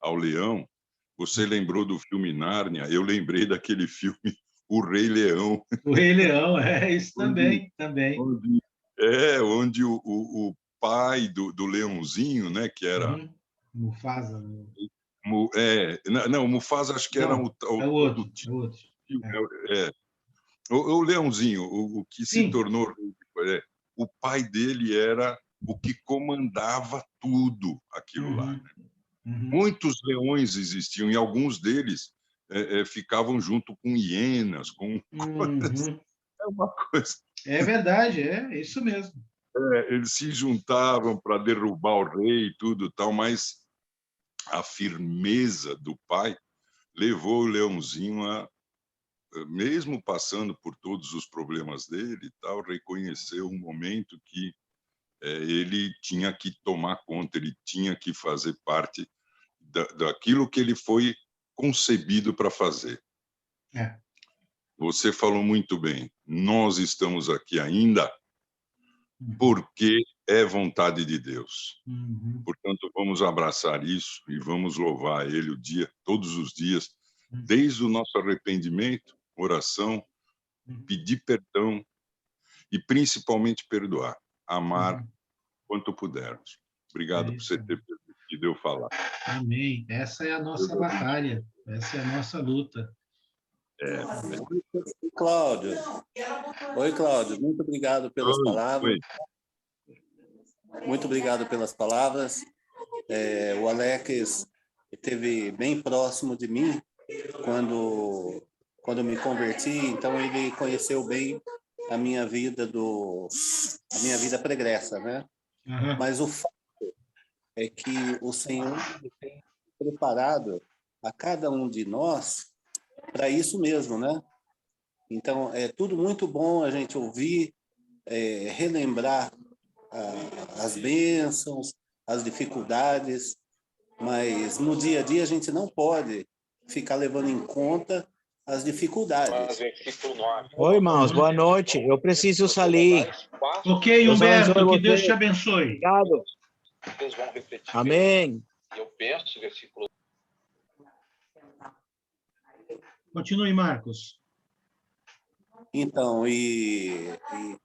ao leão, você lembrou do filme Nárnia, eu lembrei daquele filme O Rei Leão. O Rei Leão, isso também. Onde o pai do leãozinho, né, que era... Mufasa. Não, o Mufasa acho que era o outro. O leãozinho, o que se tornou... o pai dele era o que comandava tudo aquilo lá. Né? Muitos leões existiam, e alguns deles ficavam junto com hienas, com É uma coisa. É verdade, é isso mesmo. Eles se juntavam para derrubar o rei e tudo tal, mas a firmeza do pai levou o Leãozinho a, mesmo passando por todos os problemas dele e tal, reconhecer um momento que ele tinha que tomar conta, ele tinha que fazer parte daquilo que ele foi concebido para fazer. Você falou muito bem. Nós estamos aqui ainda porque é vontade de Deus. Portanto, vamos abraçar isso e vamos louvar Ele todos os dias, desde o nosso arrependimento, oração, pedir perdão e principalmente perdoar, amar quanto pudermos. Obrigado por você ter permitido eu falar. Amém. Essa é a nossa batalha, essa é a nossa luta. Cláudio. Oi, Cláudio. Muito obrigado pelas palavras. Muito obrigado pelas palavras. O Alex esteve bem próximo de mim quando me converti, então ele conheceu bem a minha vida pregressa, né? Mas o fato é que o Senhor tem preparado a cada um de nós para isso mesmo, né? Então, é tudo muito bom a gente ouvir, relembrar as bênçãos, as dificuldades, mas no dia a dia a gente não pode ficar levando em conta as dificuldades. Oi, irmãos, boa noite. Eu preciso sair. Ok, Humberto, que Deus te abençoe. Obrigado. Amém. Eu penso, versículo. Continue, Marcos. Então, e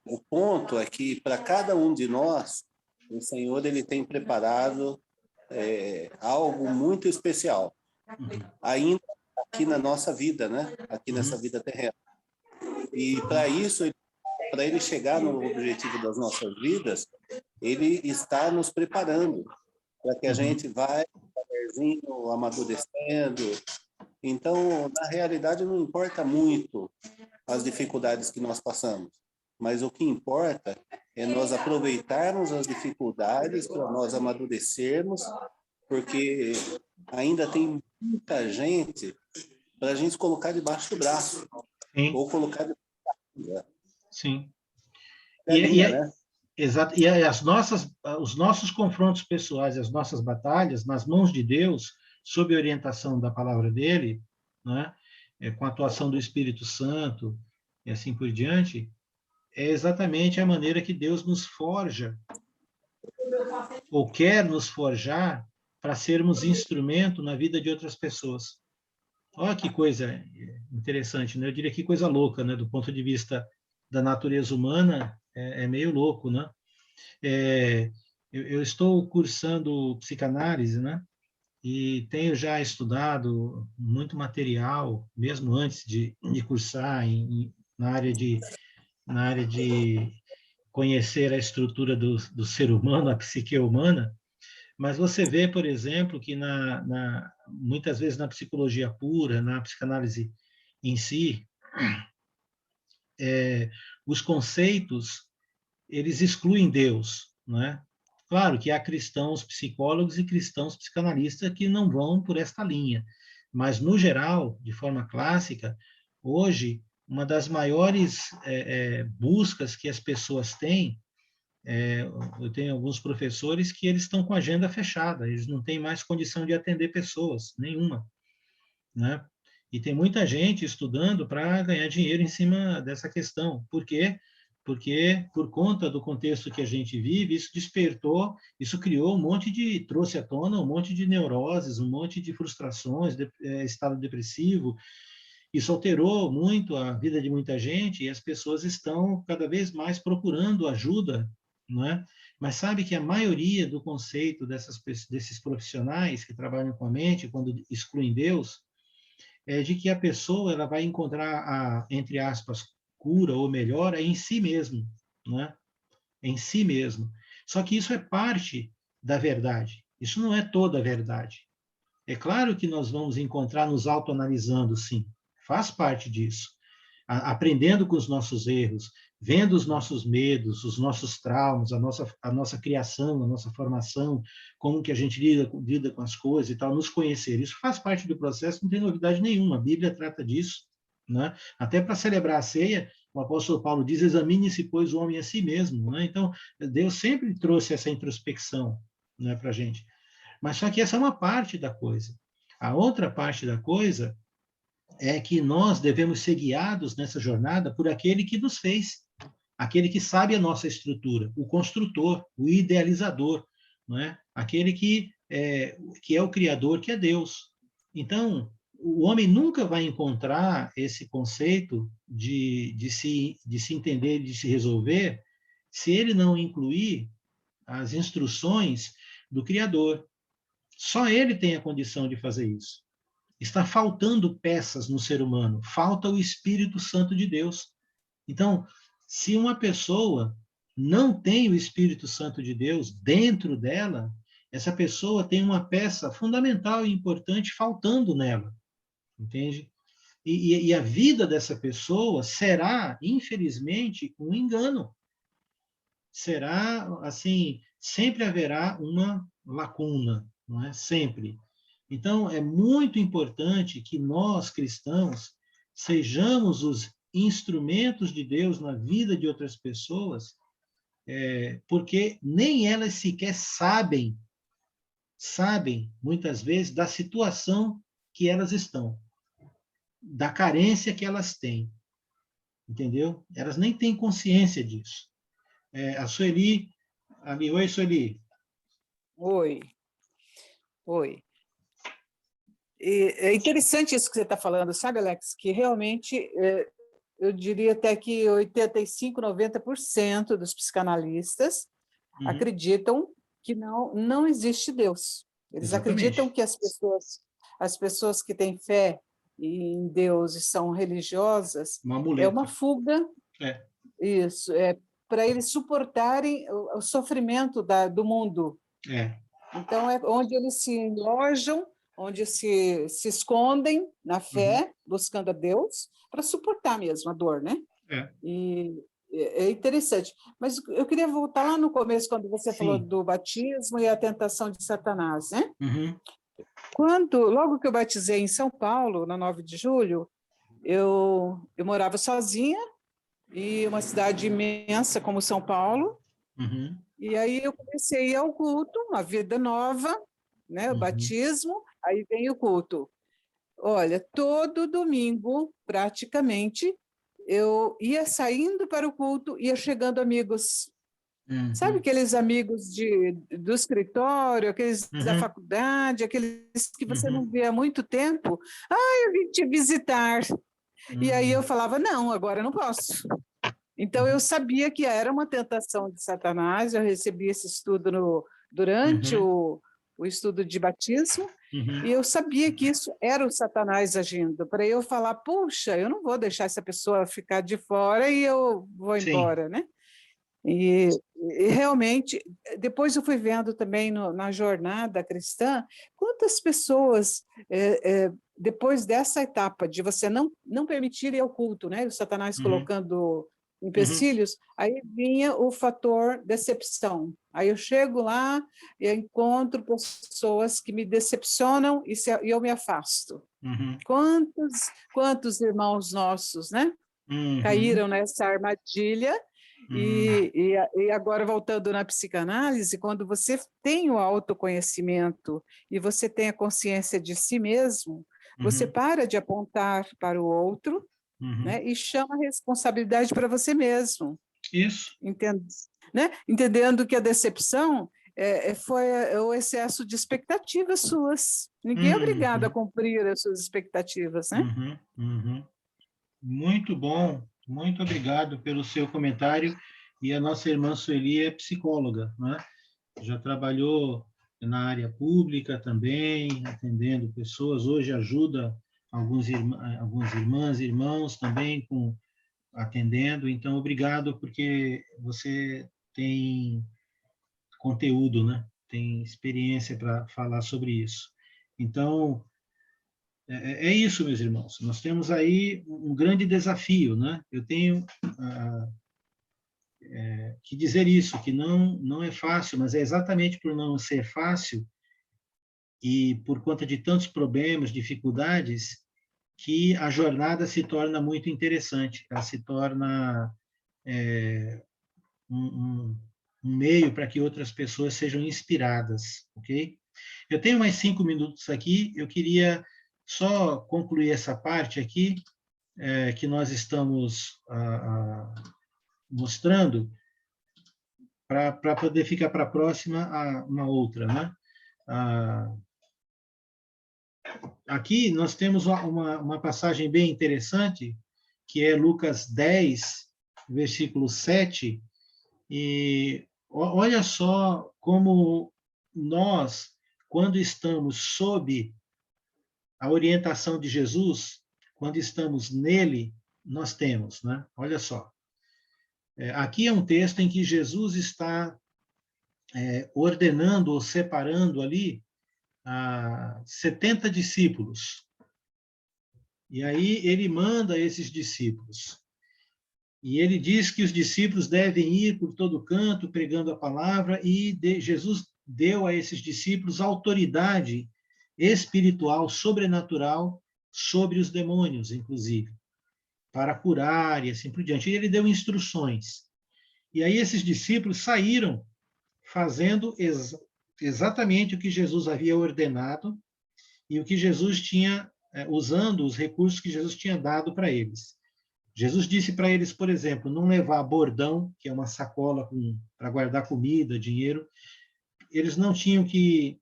o ponto é que para cada um de nós, o Senhor ele tem preparado algo muito especial, ainda aqui na nossa vida, né? Aqui nessa vida terrena. E para isso, para ele chegar no objetivo das nossas vidas, ele está nos preparando para que a gente vá devagarzinho, amadurecendo. Então, na realidade, não importa muito as dificuldades que nós passamos, mas o que importa é nós aproveitarmos as dificuldades para nós amadurecermos, porque ainda tem muita gente para a gente colocar debaixo do braço. Sim. Ou colocar debaixo da barriga. Sim. Né? Exato. E os nossos confrontos pessoais, as nossas batalhas, nas mãos de Deus, sob a orientação da palavra dele, né? Com a atuação do Espírito Santo e assim por diante, é exatamente a maneira que Deus nos forja, ou quer nos forjar, para sermos instrumento na vida de outras pessoas. Olha que coisa interessante, né? Eu diria que coisa louca, né? Do ponto de vista da natureza humana, é meio louco, né? Eu estou cursando psicanálise, né? E tenho já estudado muito material, mesmo antes de cursar na área de conhecer a estrutura do ser humano, a psique humana. Mas você vê, por exemplo, que muitas vezes na psicologia pura, na psicanálise em si, os conceitos, eles excluem Deus, não é? Claro que há cristãos psicólogos e cristãos psicanalistas que não vão por esta linha, mas, no geral, de forma clássica, hoje, uma das maiores buscas que as pessoas têm, eu tenho alguns professores que eles estão com a agenda fechada, eles não têm mais condição de atender pessoas, nenhuma, né? E tem muita gente estudando para ganhar dinheiro em cima dessa questão. Por quê? Porque, por conta do contexto que a gente vive, isso criou trouxe à tona um monte de neuroses, um monte de frustrações, estado depressivo. Isso alterou muito a vida de muita gente e as pessoas estão cada vez mais procurando ajuda, não é? Mas sabe que a maioria do conceito desses profissionais que trabalham com a mente, quando excluem Deus, é de que a pessoa ela vai encontrar entre aspas, cura ou melhora em si mesmo, né? Em si mesmo. Só que isso é parte da verdade. Isso não é toda a verdade. É claro que nós vamos encontrar nos autoanalisando, sim. Faz parte disso. aprendendo com os nossos erros, vendo os nossos medos, os nossos traumas, a nossa criação, a nossa formação, como que a gente lida com as coisas e tal, nos conhecer. Isso faz parte do processo, não tem novidade nenhuma. A Bíblia trata disso, né? Até para celebrar a ceia, o apóstolo Paulo diz: examine-se, pois, o homem a si mesmo, né? Então, Deus sempre trouxe essa introspecção, né, para a gente. Mas só que essa é uma parte da coisa. A outra parte da coisa é que nós devemos ser guiados nessa jornada por aquele que nos fez, aquele que sabe a nossa estrutura, o construtor, o idealizador, não é? Aquele que é o Criador, que é Deus. Então, o homem nunca vai encontrar esse conceito de se entender, de se resolver, se ele não incluir as instruções do Criador. Só ele tem a condição de fazer isso. Está faltando peças no ser humano, falta o Espírito Santo de Deus. Então, se uma pessoa não tem o Espírito Santo de Deus dentro dela, essa pessoa tem uma peça fundamental e importante faltando nela, entende? E a vida dessa pessoa será, infelizmente, um engano. Será, assim, sempre haverá uma lacuna, não é? Sempre. Então, é muito importante que nós, cristãos, sejamos os instrumentos de Deus na vida de outras pessoas, porque nem elas sequer sabem, muitas vezes, da situação que elas estão, da carência que elas têm, entendeu? Elas nem têm consciência disso. A Sueli, ali, oi, Sueli. Oi. E é interessante isso que você está falando, sabe, Alex? Que realmente, eu diria até que 85%, 90% dos psicanalistas acreditam que não existe Deus. Eles acreditam que as pessoas que têm fé em Deus e são religiosas, é uma fuga. Isso, para eles suportarem o sofrimento do mundo. Então, é onde eles se enlojam, onde se escondem na fé, buscando a Deus, para suportar mesmo a dor, né? E é interessante. Mas eu queria voltar lá no começo, quando você falou do batismo e a tentação de Satanás, né? Logo que eu batizei em São Paulo, na 9 de julho, eu morava sozinha, e uma cidade imensa como São Paulo, e aí eu comecei a ir ao culto, uma vida nova, né? O batismo, aí vem o culto. Olha, todo domingo, praticamente, eu ia saindo para o culto, ia chegando amigos. Sabe aqueles amigos do escritório, aqueles da faculdade, aqueles que você não vê há muito tempo? Eu vim te visitar. E aí eu falava, não, agora eu não posso. Então, eu sabia que era uma tentação de Satanás, eu recebi esse estudo durante o estudo de batismo, e eu sabia que isso era o Satanás agindo, para eu falar, puxa, eu não vou deixar essa pessoa ficar de fora e eu vou embora, né? E realmente, depois eu fui vendo também na jornada cristã, quantas pessoas, depois dessa etapa de você não permitir ir ao culto, né? O Satanás colocando empecilhos, aí vinha o fator decepção. Aí eu chego lá e encontro pessoas que me decepcionam e eu me afasto. Quantos irmãos nossos, né? Caíram nessa armadilha. E agora, voltando na psicanálise, quando você tem o autoconhecimento e você tem a consciência de si mesmo, você para de apontar para o outro, né, e chama a responsabilidade para você mesmo. Isso. Entendendo que a decepção foi o excesso de expectativas suas. Ninguém é obrigado a cumprir as suas expectativas, né? Muito bom. Muito obrigado pelo seu comentário. E a nossa irmã Sueli é psicóloga, né? Já trabalhou na área pública também, atendendo pessoas. Hoje ajuda algumas irmãs e irmãos também atendendo. Então, obrigado, porque você tem conteúdo, né? Tem experiência para falar sobre isso. Então, é isso, meus irmãos. Nós temos aí um grande desafio, né? Eu tenho que dizer isso, que não é fácil, mas é exatamente por não ser fácil e por conta de tantos problemas, dificuldades, que a jornada se torna muito interessante. Ela se torna um meio para que outras pessoas sejam inspiradas, ok? Eu tenho mais 5 minutos aqui, eu queria só concluir essa parte aqui, que nós estamos mostrando, para poder ficar para a próxima uma outra, né? Aqui nós temos uma passagem bem interessante, que é Lucas 10, versículo 7, e olha só como nós, quando estamos sob a orientação de Jesus, quando estamos nele, nós temos, né? Olha só. Aqui é um texto em que Jesus está ordenando ou separando ali 70 discípulos. E aí ele manda esses discípulos. E ele diz que os discípulos devem ir por todo canto pregando a palavra, e Jesus deu a esses discípulos autoridade espiritual, sobrenatural, sobre os demônios, inclusive, para curar e assim por diante. E ele deu instruções. E aí esses discípulos saíram fazendo exatamente o que Jesus havia ordenado e o que Jesus tinha, usando os recursos que Jesus tinha dado para eles. Jesus disse para eles, por exemplo, não levar bordão, que é uma sacola para guardar comida, dinheiro. Eles não tinham que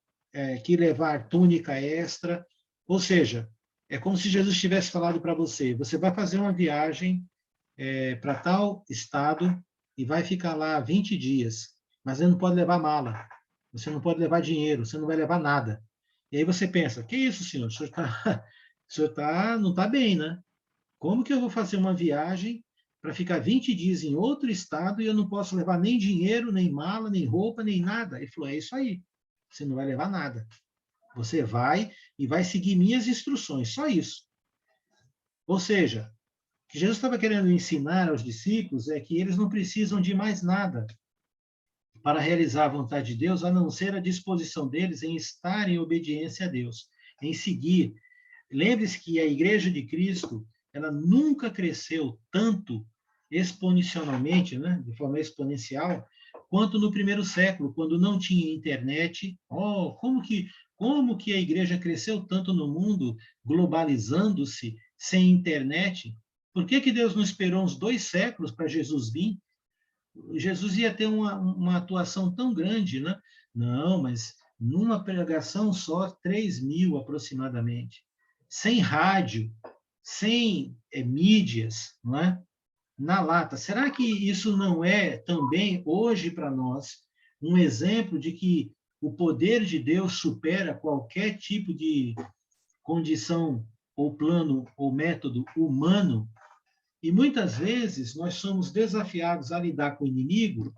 levar túnica extra. Ou seja, é como se Jesus tivesse falado para você vai fazer uma viagem para tal estado e vai ficar lá 20 dias, mas você não pode levar mala, você não pode levar dinheiro, você não vai levar nada. E aí você pensa, que isso, senhor? O senhor não está bem, né? Como que eu vou fazer uma viagem para ficar 20 dias em outro estado e eu não posso levar nem dinheiro, nem mala, nem roupa, nem nada? Ele falou, é isso aí, você não vai levar nada. Você vai e vai seguir minhas instruções, só isso. Ou seja, o que Jesus estava querendo ensinar aos discípulos é que eles não precisam de mais nada para realizar a vontade de Deus, a não ser a disposição deles em estar em obediência a Deus, em seguir. Lembre-se que a Igreja de Cristo, ela nunca cresceu tanto exponencialmente, né, de forma exponencial, quanto no primeiro século, quando não tinha internet. Como que a igreja cresceu tanto no mundo, globalizando-se, sem internet? Por que Deus não esperou uns 2 séculos para Jesus vir? Jesus ia ter uma atuação tão grande, né? Não, mas numa pregação só, 3.000 aproximadamente. Sem rádio, sem mídias, não é? Na lata. Será que isso não é também, hoje, para nós, um exemplo de que o poder de Deus supera qualquer tipo de condição, ou plano, ou método humano? E muitas vezes nós somos desafiados a lidar com o inimigo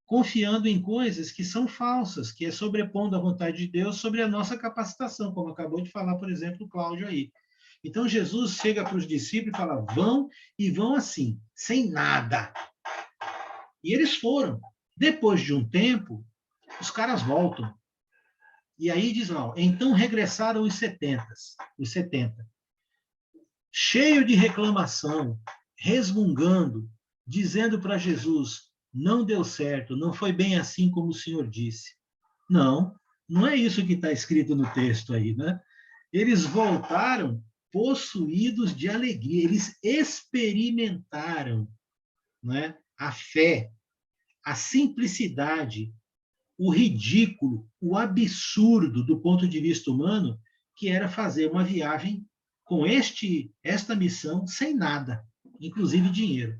confiando em coisas que são falsas, que é sobrepondo a vontade de Deus sobre a nossa capacitação, como acabou de falar, por exemplo, o Cláudio aí. Então, Jesus chega para os discípulos e fala, vão, e vão assim, sem nada. E eles foram. Depois de um tempo, os caras voltam. E aí diz lá, então regressaram os 70. Cheio de reclamação, resmungando, dizendo para Jesus, não deu certo, não foi bem assim como o Senhor disse. Não é isso que está escrito no texto aí, né? Eles voltaram possuídos de alegria, eles experimentaram, né, a fé, a simplicidade, o ridículo, o absurdo do ponto de vista humano, que era fazer uma viagem com esta missão sem nada, inclusive dinheiro.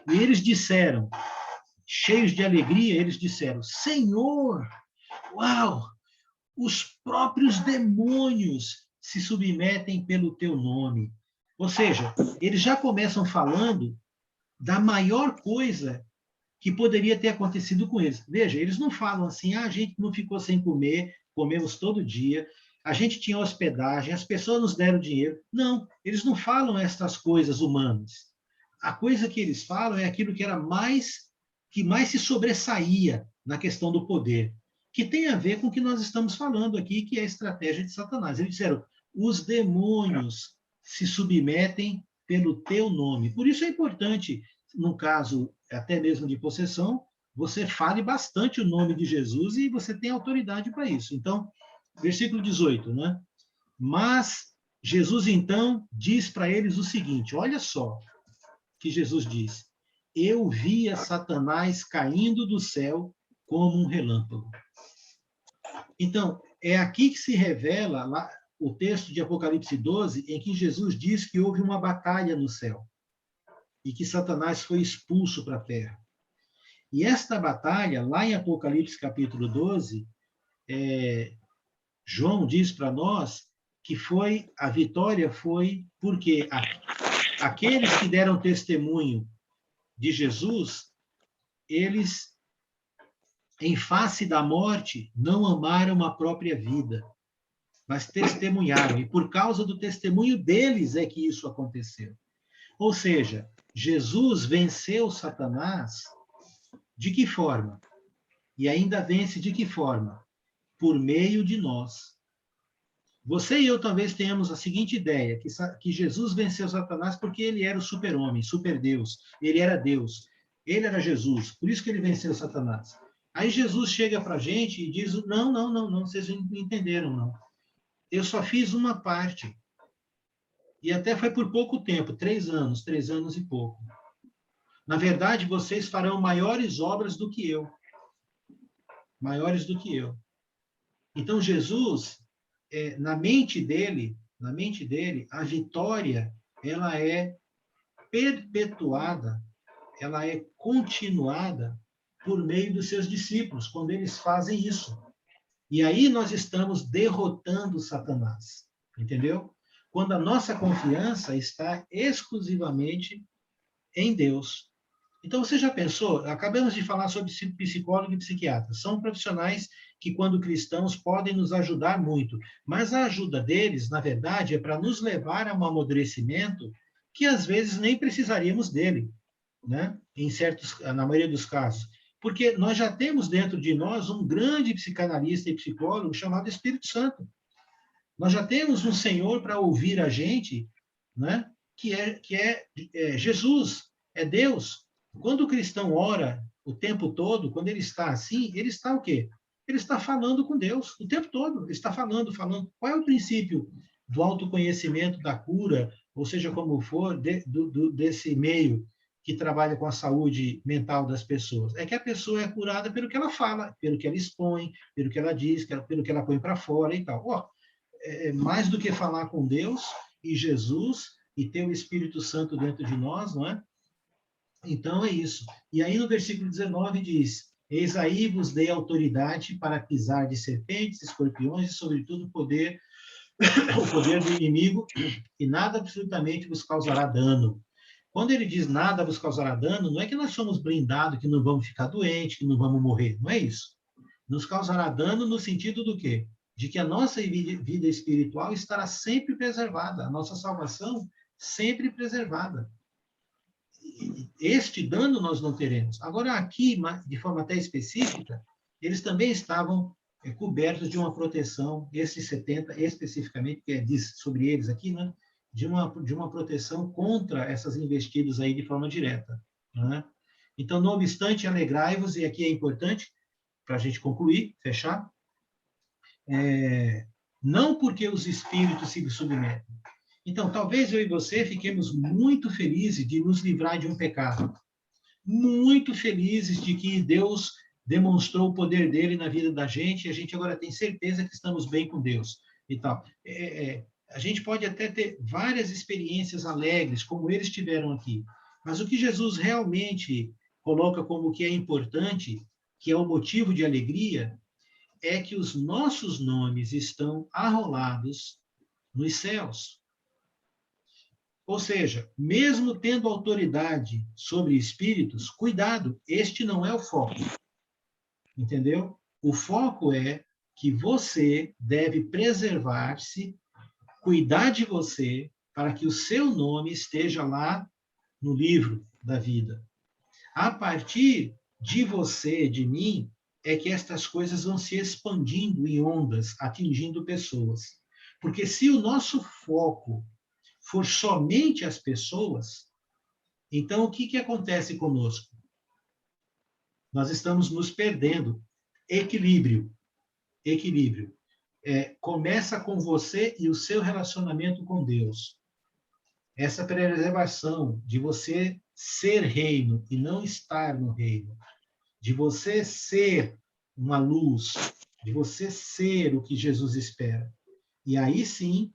E eles disseram, cheios de alegria, eles disseram, Senhor, uau, os próprios demônios se submetem pelo teu nome. Ou seja, eles já começam falando da maior coisa que poderia ter acontecido com eles. Veja, eles não falam assim, a gente não ficou sem comer, comemos todo dia, a gente tinha hospedagem, as pessoas nos deram dinheiro. Não, eles não falam estas coisas humanas. A coisa que eles falam é aquilo que mais se sobressaía na questão do poder, que tem a ver com o que nós estamos falando aqui, que é a estratégia de Satanás. Eles disseram, os demônios se submetem pelo teu nome. Por isso é importante, no caso até mesmo de possessão, você fale bastante o nome de Jesus e você tem autoridade para isso. Então, versículo 18, né? Mas Jesus, então, diz para eles o seguinte, olha só que Jesus diz, eu via Satanás caindo do céu como um relâmpago. Então, é aqui que se revela lá, o texto de Apocalipse 12, em que Jesus diz que houve uma batalha no céu e que Satanás foi expulso para a terra. E esta batalha, lá em Apocalipse capítulo 12, João diz para nós que a vitória foi porque aqueles que deram testemunho de Jesus, eles, em face da morte, não amaram a própria vida, mas testemunharam. E por causa do testemunho deles é que isso aconteceu. Ou seja, Jesus venceu Satanás de que forma? E ainda vence de que forma? Por meio de nós. Você e eu talvez tenhamos a seguinte ideia, que Jesus venceu Satanás porque ele era o super-homem, super-Deus. Ele era Deus. Ele era Jesus. Por isso que ele venceu Satanás. Aí Jesus chega para a gente e diz, não, vocês não entenderam, não. Eu só fiz uma parte. E até foi por pouco tempo, 3 anos e pouco. Na verdade, vocês farão maiores obras do que eu. Maiores do que eu. Então, Jesus, na mente dele, a vitória, ela é perpetuada, ela é continuada por meio dos seus discípulos, quando eles fazem isso. E aí nós estamos derrotando Satanás, entendeu? Quando a nossa confiança está exclusivamente em Deus. Então, você já pensou? Acabamos de falar sobre psicólogo e psiquiatra. São profissionais que, quando cristãos, podem nos ajudar muito. Mas a ajuda deles, na verdade, é para nos levar a um amadurecimento que, às vezes, nem precisaríamos dele, né? Na maioria dos casos. Porque nós já temos dentro de nós um grande psicanalista e psicólogo chamado Espírito Santo. Nós já temos um Senhor para ouvir a gente, né? que é Jesus, é Deus. Quando o cristão ora o tempo todo, quando ele está assim, ele está o quê? Ele está falando com Deus o tempo todo. Ele está falando. Qual é o princípio do autoconhecimento, da cura, ou seja, como for, desse meio que trabalha com a saúde mental das pessoas? É que a pessoa é curada pelo que ela fala, pelo que ela expõe, pelo que ela diz, pelo que ela põe para fora e tal. Mais do que falar com Deus e Jesus e ter o Espírito Santo dentro de nós, não é? Então, é isso. E aí, no versículo 19, diz, eis aí vos dei autoridade para pisar de serpentes, escorpiões e, sobretudo, o poder do inimigo, e nada absolutamente vos causará dano. Quando ele diz nada vos causará dano, não é que nós somos blindados, que não vamos ficar doentes, que não vamos morrer. Não é isso. Nos causará dano no sentido do quê? De que a nossa vida espiritual estará sempre preservada, a nossa salvação sempre preservada. Este dano nós não teremos. Agora, aqui, de forma até específica, eles também estavam cobertos de uma proteção, esses 70 especificamente, que diz sobre eles aqui, né? de uma proteção contra essas investidas aí de forma direta. Né? Então, não obstante, alegrai-vos, e aqui é importante, para a gente concluir, fechar, não porque os espíritos se submetem. Então, talvez eu e você fiquemos muito felizes de nos livrar de um pecado. Muito felizes de que Deus demonstrou o poder dele na vida da gente, e a gente agora tem certeza que estamos bem com Deus. E tal. A gente pode até ter várias experiências alegres, como eles tiveram aqui. Mas o que Jesus realmente coloca como que é importante, que é o motivo de alegria, é que os nossos nomes estão arrolados nos céus. Ou seja, mesmo tendo autoridade sobre espíritos, cuidado, este não é o foco. Entendeu? O foco é que você deve preservar-se, cuidar de você, para que o seu nome esteja lá no livro da vida. A partir de você, de mim, é que estas coisas vão se expandindo em ondas, atingindo pessoas. Porque se o nosso foco for somente as pessoas, então o que acontece conosco? Nós estamos nos perdendo. Equilíbrio. Equilíbrio. Começa com você e o seu relacionamento com Deus. Essa preservação de você ser reino e não estar no reino, de você ser uma luz, de você ser o que Jesus espera. E aí sim,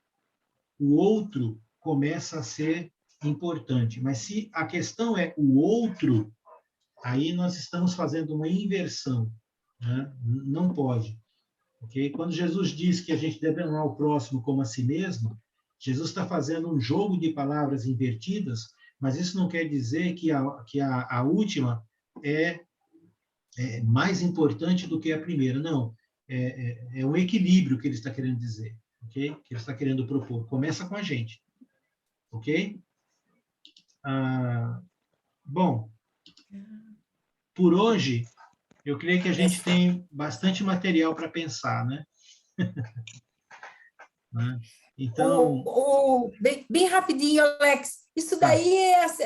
o outro começa a ser importante. Mas se a questão é o outro, aí nós estamos fazendo uma inversão, né? Não pode. Okay? Quando Jesus diz que a gente deve amar o próximo como a si mesmo, Jesus está fazendo um jogo de palavras invertidas, mas isso não quer dizer que a última é mais importante do que a primeira. Não. É um equilíbrio que ele está querendo dizer, ok? Que ele está querendo propor. Começa com a gente, ok? Bom, por hoje, eu creio que a gente tem bastante material para pensar, né? Então... Bem rapidinho, Alex. Isso daí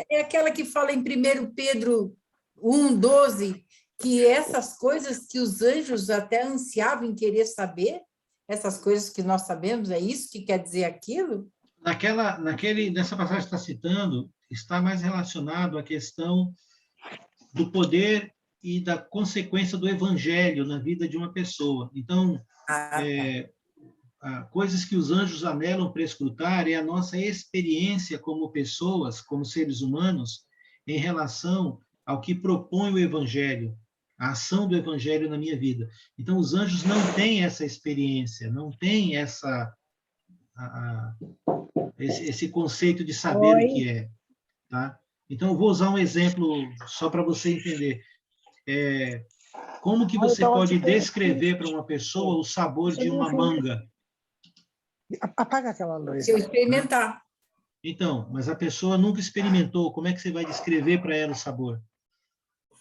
é aquela que fala em 1 Pedro 1:12, que essas coisas que os anjos até ansiavam em querer saber, essas coisas que nós sabemos, é isso que quer dizer aquilo? Nessa passagem que está citando, está mais relacionado à questão do poder e da consequência do evangelho na vida de uma pessoa. Então, coisas que os anjos anelam para escutar é a nossa experiência como pessoas, como seres humanos, em relação ao que propõe o Evangelho, a ação do Evangelho na minha vida. Então, os anjos não têm essa experiência, não têm esse conceito de saber o que é. Tá? Então, eu vou usar um exemplo só para você entender. Como que você pode descrever para uma pessoa o sabor de uma manga? Apaga aquela luz. Se eu experimentar. Então, mas a pessoa nunca experimentou, como é que você vai descrever para ela o sabor?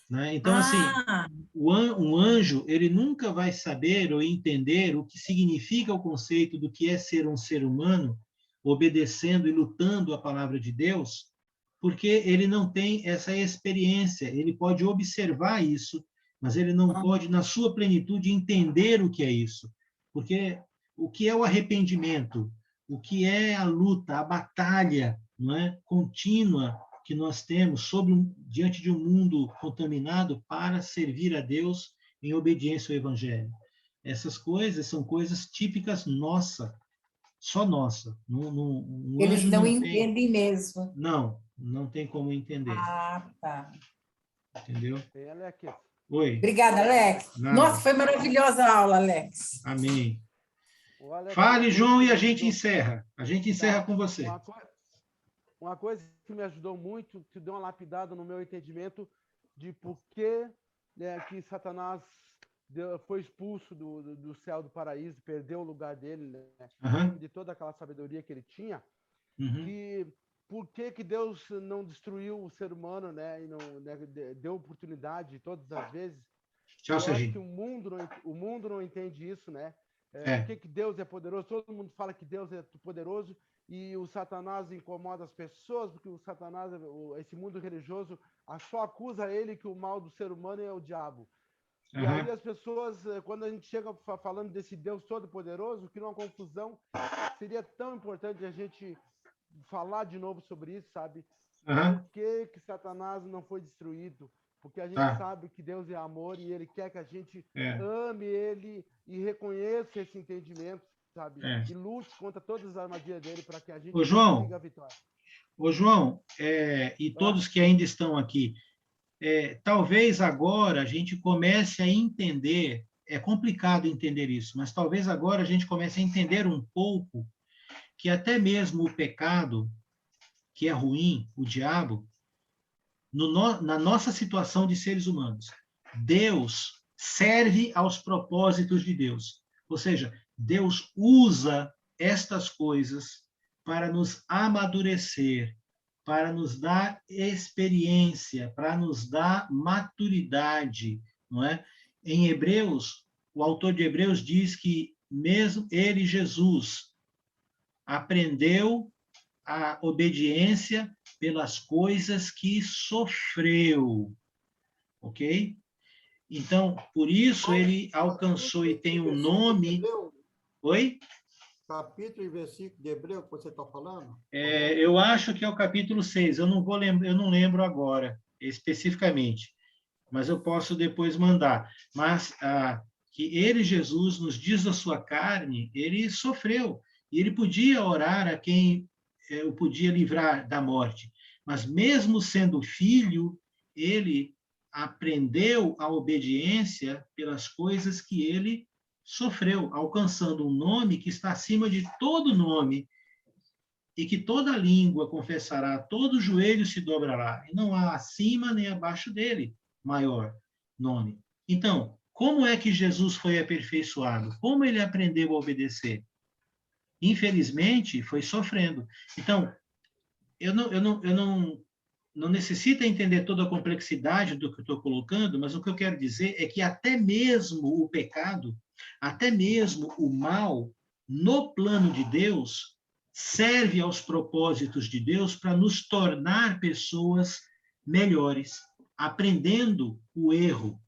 Né? Então, assim, um anjo, ele nunca vai saber ou entender o que significa o conceito do que é ser um ser humano, obedecendo e lutando a palavra de Deus, porque ele não tem essa experiência. Ele pode observar isso, mas ele não pode, na sua plenitude, entender o que é isso. Porque o que é o arrependimento? O que é a luta, a batalha, não é, contínua que nós temos diante de um mundo contaminado para servir a Deus em obediência ao Evangelho? Essas coisas são coisas típicas nossa, só nossa. Eles não entendem mesmo. Não tem como entender. Tá. Entendeu? Ela é aqui. Oi. Obrigada, Alex. Nada. Nossa, foi maravilhosa a aula, Alex. Amém. Fale, João, e a gente encerra. A gente encerra com você. Uma coisa que me ajudou muito, que deu uma lapidada no meu entendimento de por que que Satanás foi expulso do céu, do paraíso, perdeu o lugar dele, né? De toda aquela sabedoria que ele tinha. E por que Deus não destruiu o ser humano, né? E não, né, deu oportunidade todas as vezes. Tchau, eu Serginho. acho que o mundo não entende isso, né? Por que Deus é poderoso? Todo mundo fala que Deus é poderoso e o Satanás incomoda as pessoas, porque o Satanás, esse mundo religioso, só acusa ele que o mal do ser humano é o diabo. E aí as pessoas, quando a gente chega falando desse Deus todo-poderoso, cria uma confusão. Seria tão importante a gente falar de novo sobre isso, sabe? Por que Satanás não foi destruído? Porque a gente sabe que Deus é amor e Ele quer que a gente ame Ele e reconheça esse entendimento, sabe? E lute contra todas as armadilhas dele para que a gente consiga a vitória. Ô, João, e todos que ainda estão aqui, talvez agora a gente comece a entender, é complicado entender isso, mas talvez agora a gente comece a entender um pouco que até mesmo o pecado, que é ruim, o diabo, na nossa situação de seres humanos, Deus serve aos propósitos de Deus. Ou seja, Deus usa estas coisas para nos amadurecer, para nos dar experiência, para nos dar maturidade, não é? Em Hebreus, o autor de Hebreus diz que mesmo ele, Jesus, aprendeu a obediência pelas coisas que sofreu, ok? Então, por isso ele alcançou e tem um nome... Oi? Capítulo e versículo de Hebreu que você está falando? Eu acho que é o capítulo 6, eu não lembro agora, especificamente, mas eu posso depois mandar. Mas que ele, Jesus, nos dias da sua carne, ele sofreu, e ele podia orar a quem o podia livrar da morte, mas mesmo sendo filho, ele aprendeu a obediência pelas coisas que ele sofreu, alcançando um nome que está acima de todo nome, e que toda língua confessará, todo joelho se dobrará, e não há acima nem abaixo dele maior nome. Então, como é que Jesus foi aperfeiçoado? Como ele aprendeu a obedecer? Infelizmente, foi sofrendo. Então, eu não necessito entender toda a complexidade do que eu estou colocando, mas o que eu quero dizer é que até mesmo o pecado, até mesmo o mal, no plano de Deus, serve aos propósitos de Deus para nos tornar pessoas melhores, aprendendo o erro,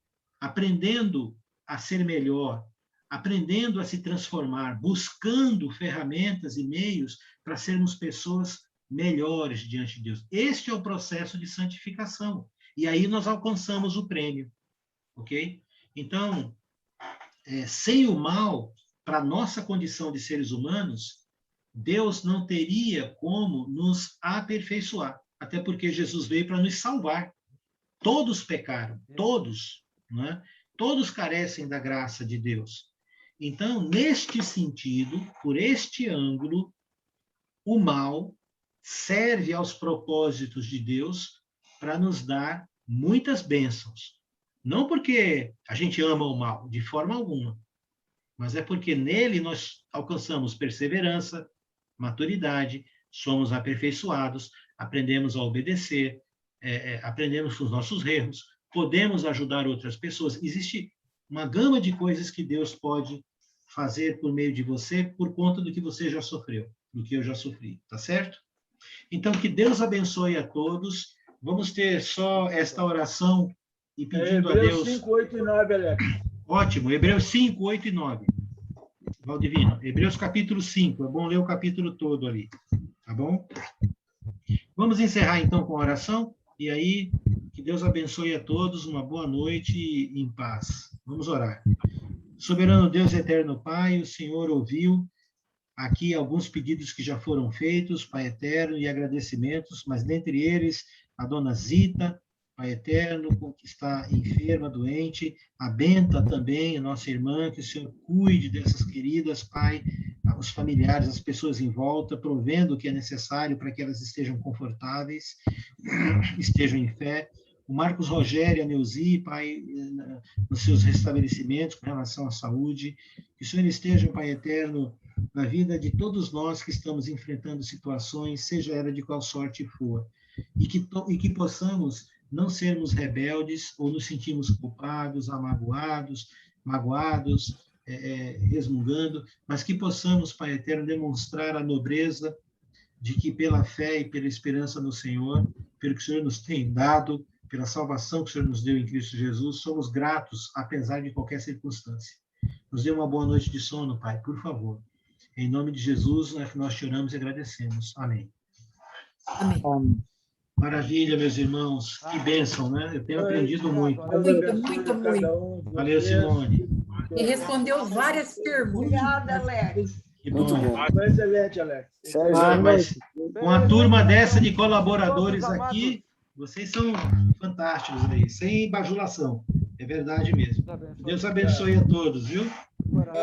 aprendendo a ser melhor, aprendendo a se transformar, buscando ferramentas e meios para sermos pessoas melhores diante de Deus. Este é o processo de santificação. E aí nós alcançamos o prêmio, ok? Então, sem o mal, para a nossa condição de seres humanos, Deus não teria como nos aperfeiçoar, até porque Jesus veio para nos salvar. Todos pecaram, todos, não é? Todos carecem da graça de Deus. Então, neste sentido, por este ângulo, o mal serve aos propósitos de Deus para nos dar muitas bênçãos. Não porque a gente ama o mal, de forma alguma, mas é porque nele nós alcançamos perseverança, maturidade, somos aperfeiçoados, aprendemos a obedecer, aprendemos com os nossos erros, podemos ajudar outras pessoas. Existe uma gama de coisas que Deus pode fazer por meio de você, por conta do que você já sofreu, do que eu já sofri, tá certo? Então, que Deus abençoe a todos. Vamos ter só esta oração e pedindo a Deus... Hebreus 5, 8 e 9, Alex. Ótimo, Hebreus 5, 8 e 9. Valdivino, Hebreus capítulo 5, é bom ler o capítulo todo ali, tá bom? Vamos encerrar então com a oração, e aí que Deus abençoe a todos, uma boa noite e em paz. Vamos orar. Soberano Deus, eterno Pai, o Senhor ouviu aqui alguns pedidos que já foram feitos, Pai eterno, e agradecimentos, mas dentre eles a dona Zita, Pai eterno, que está enferma, doente, a Benta também, a nossa irmã, que o Senhor cuide dessas queridas, Pai, os familiares, as pessoas em volta, provendo o que é necessário para que elas estejam confortáveis, estejam em fé. O Marcos Rogério, a Neuzi, Pai, nos seus restabelecimentos com relação à saúde, que o Senhor esteja, Pai eterno, na vida de todos nós que estamos enfrentando situações, seja ela de qual sorte for, e que possamos não sermos rebeldes ou nos sentirmos culpados, magoados, resmungando, mas que possamos, Pai eterno, demonstrar a nobreza de que pela fé e pela esperança no Senhor, pelo que o Senhor nos tem dado, pela salvação que o Senhor nos deu em Cristo Jesus, somos gratos, apesar de qualquer circunstância. Nos dê uma boa noite de sono, Pai, por favor. Em nome de Jesus, nós te oramos e agradecemos. Amém. Amém. Maravilha, meus irmãos. Que bênção, né? Eu tenho aprendido muito. Muito. Valeu, Simone. E respondeu várias perguntas. Obrigada, Alex. Que bom. Foi excelente, Alex. Mas com a turma dessa de colaboradores aqui, vocês são fantásticos aí, sem bajulação. É verdade mesmo. Deus abençoe a todos, viu?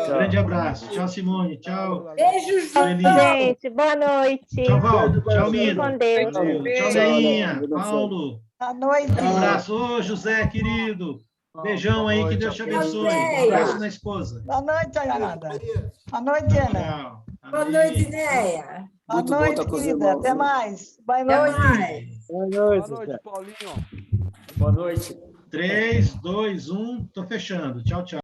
Grande abraço. Tchau, Simone. Tchau. Beijo, gente. Boa noite. Tchau, Val. Tchau, Mino. Com Deus. Tchau, Meinha. Paulo. Boa noite. Um abraço. Ô, José, querido. Beijão aí, que Deus te abençoe. Um abraço na esposa. Boa noite, Ayarada. Boa noite, Ana. Tchau. Boa noite, Neia. Boa Muito bom noite, estar com os querida. irmãos, Até né? mais. Boa Até noite. mais. Boa noite. Boa noite, Paulinho. Boa noite. 3, 2, 1. Tô fechando. Tchau, tchau.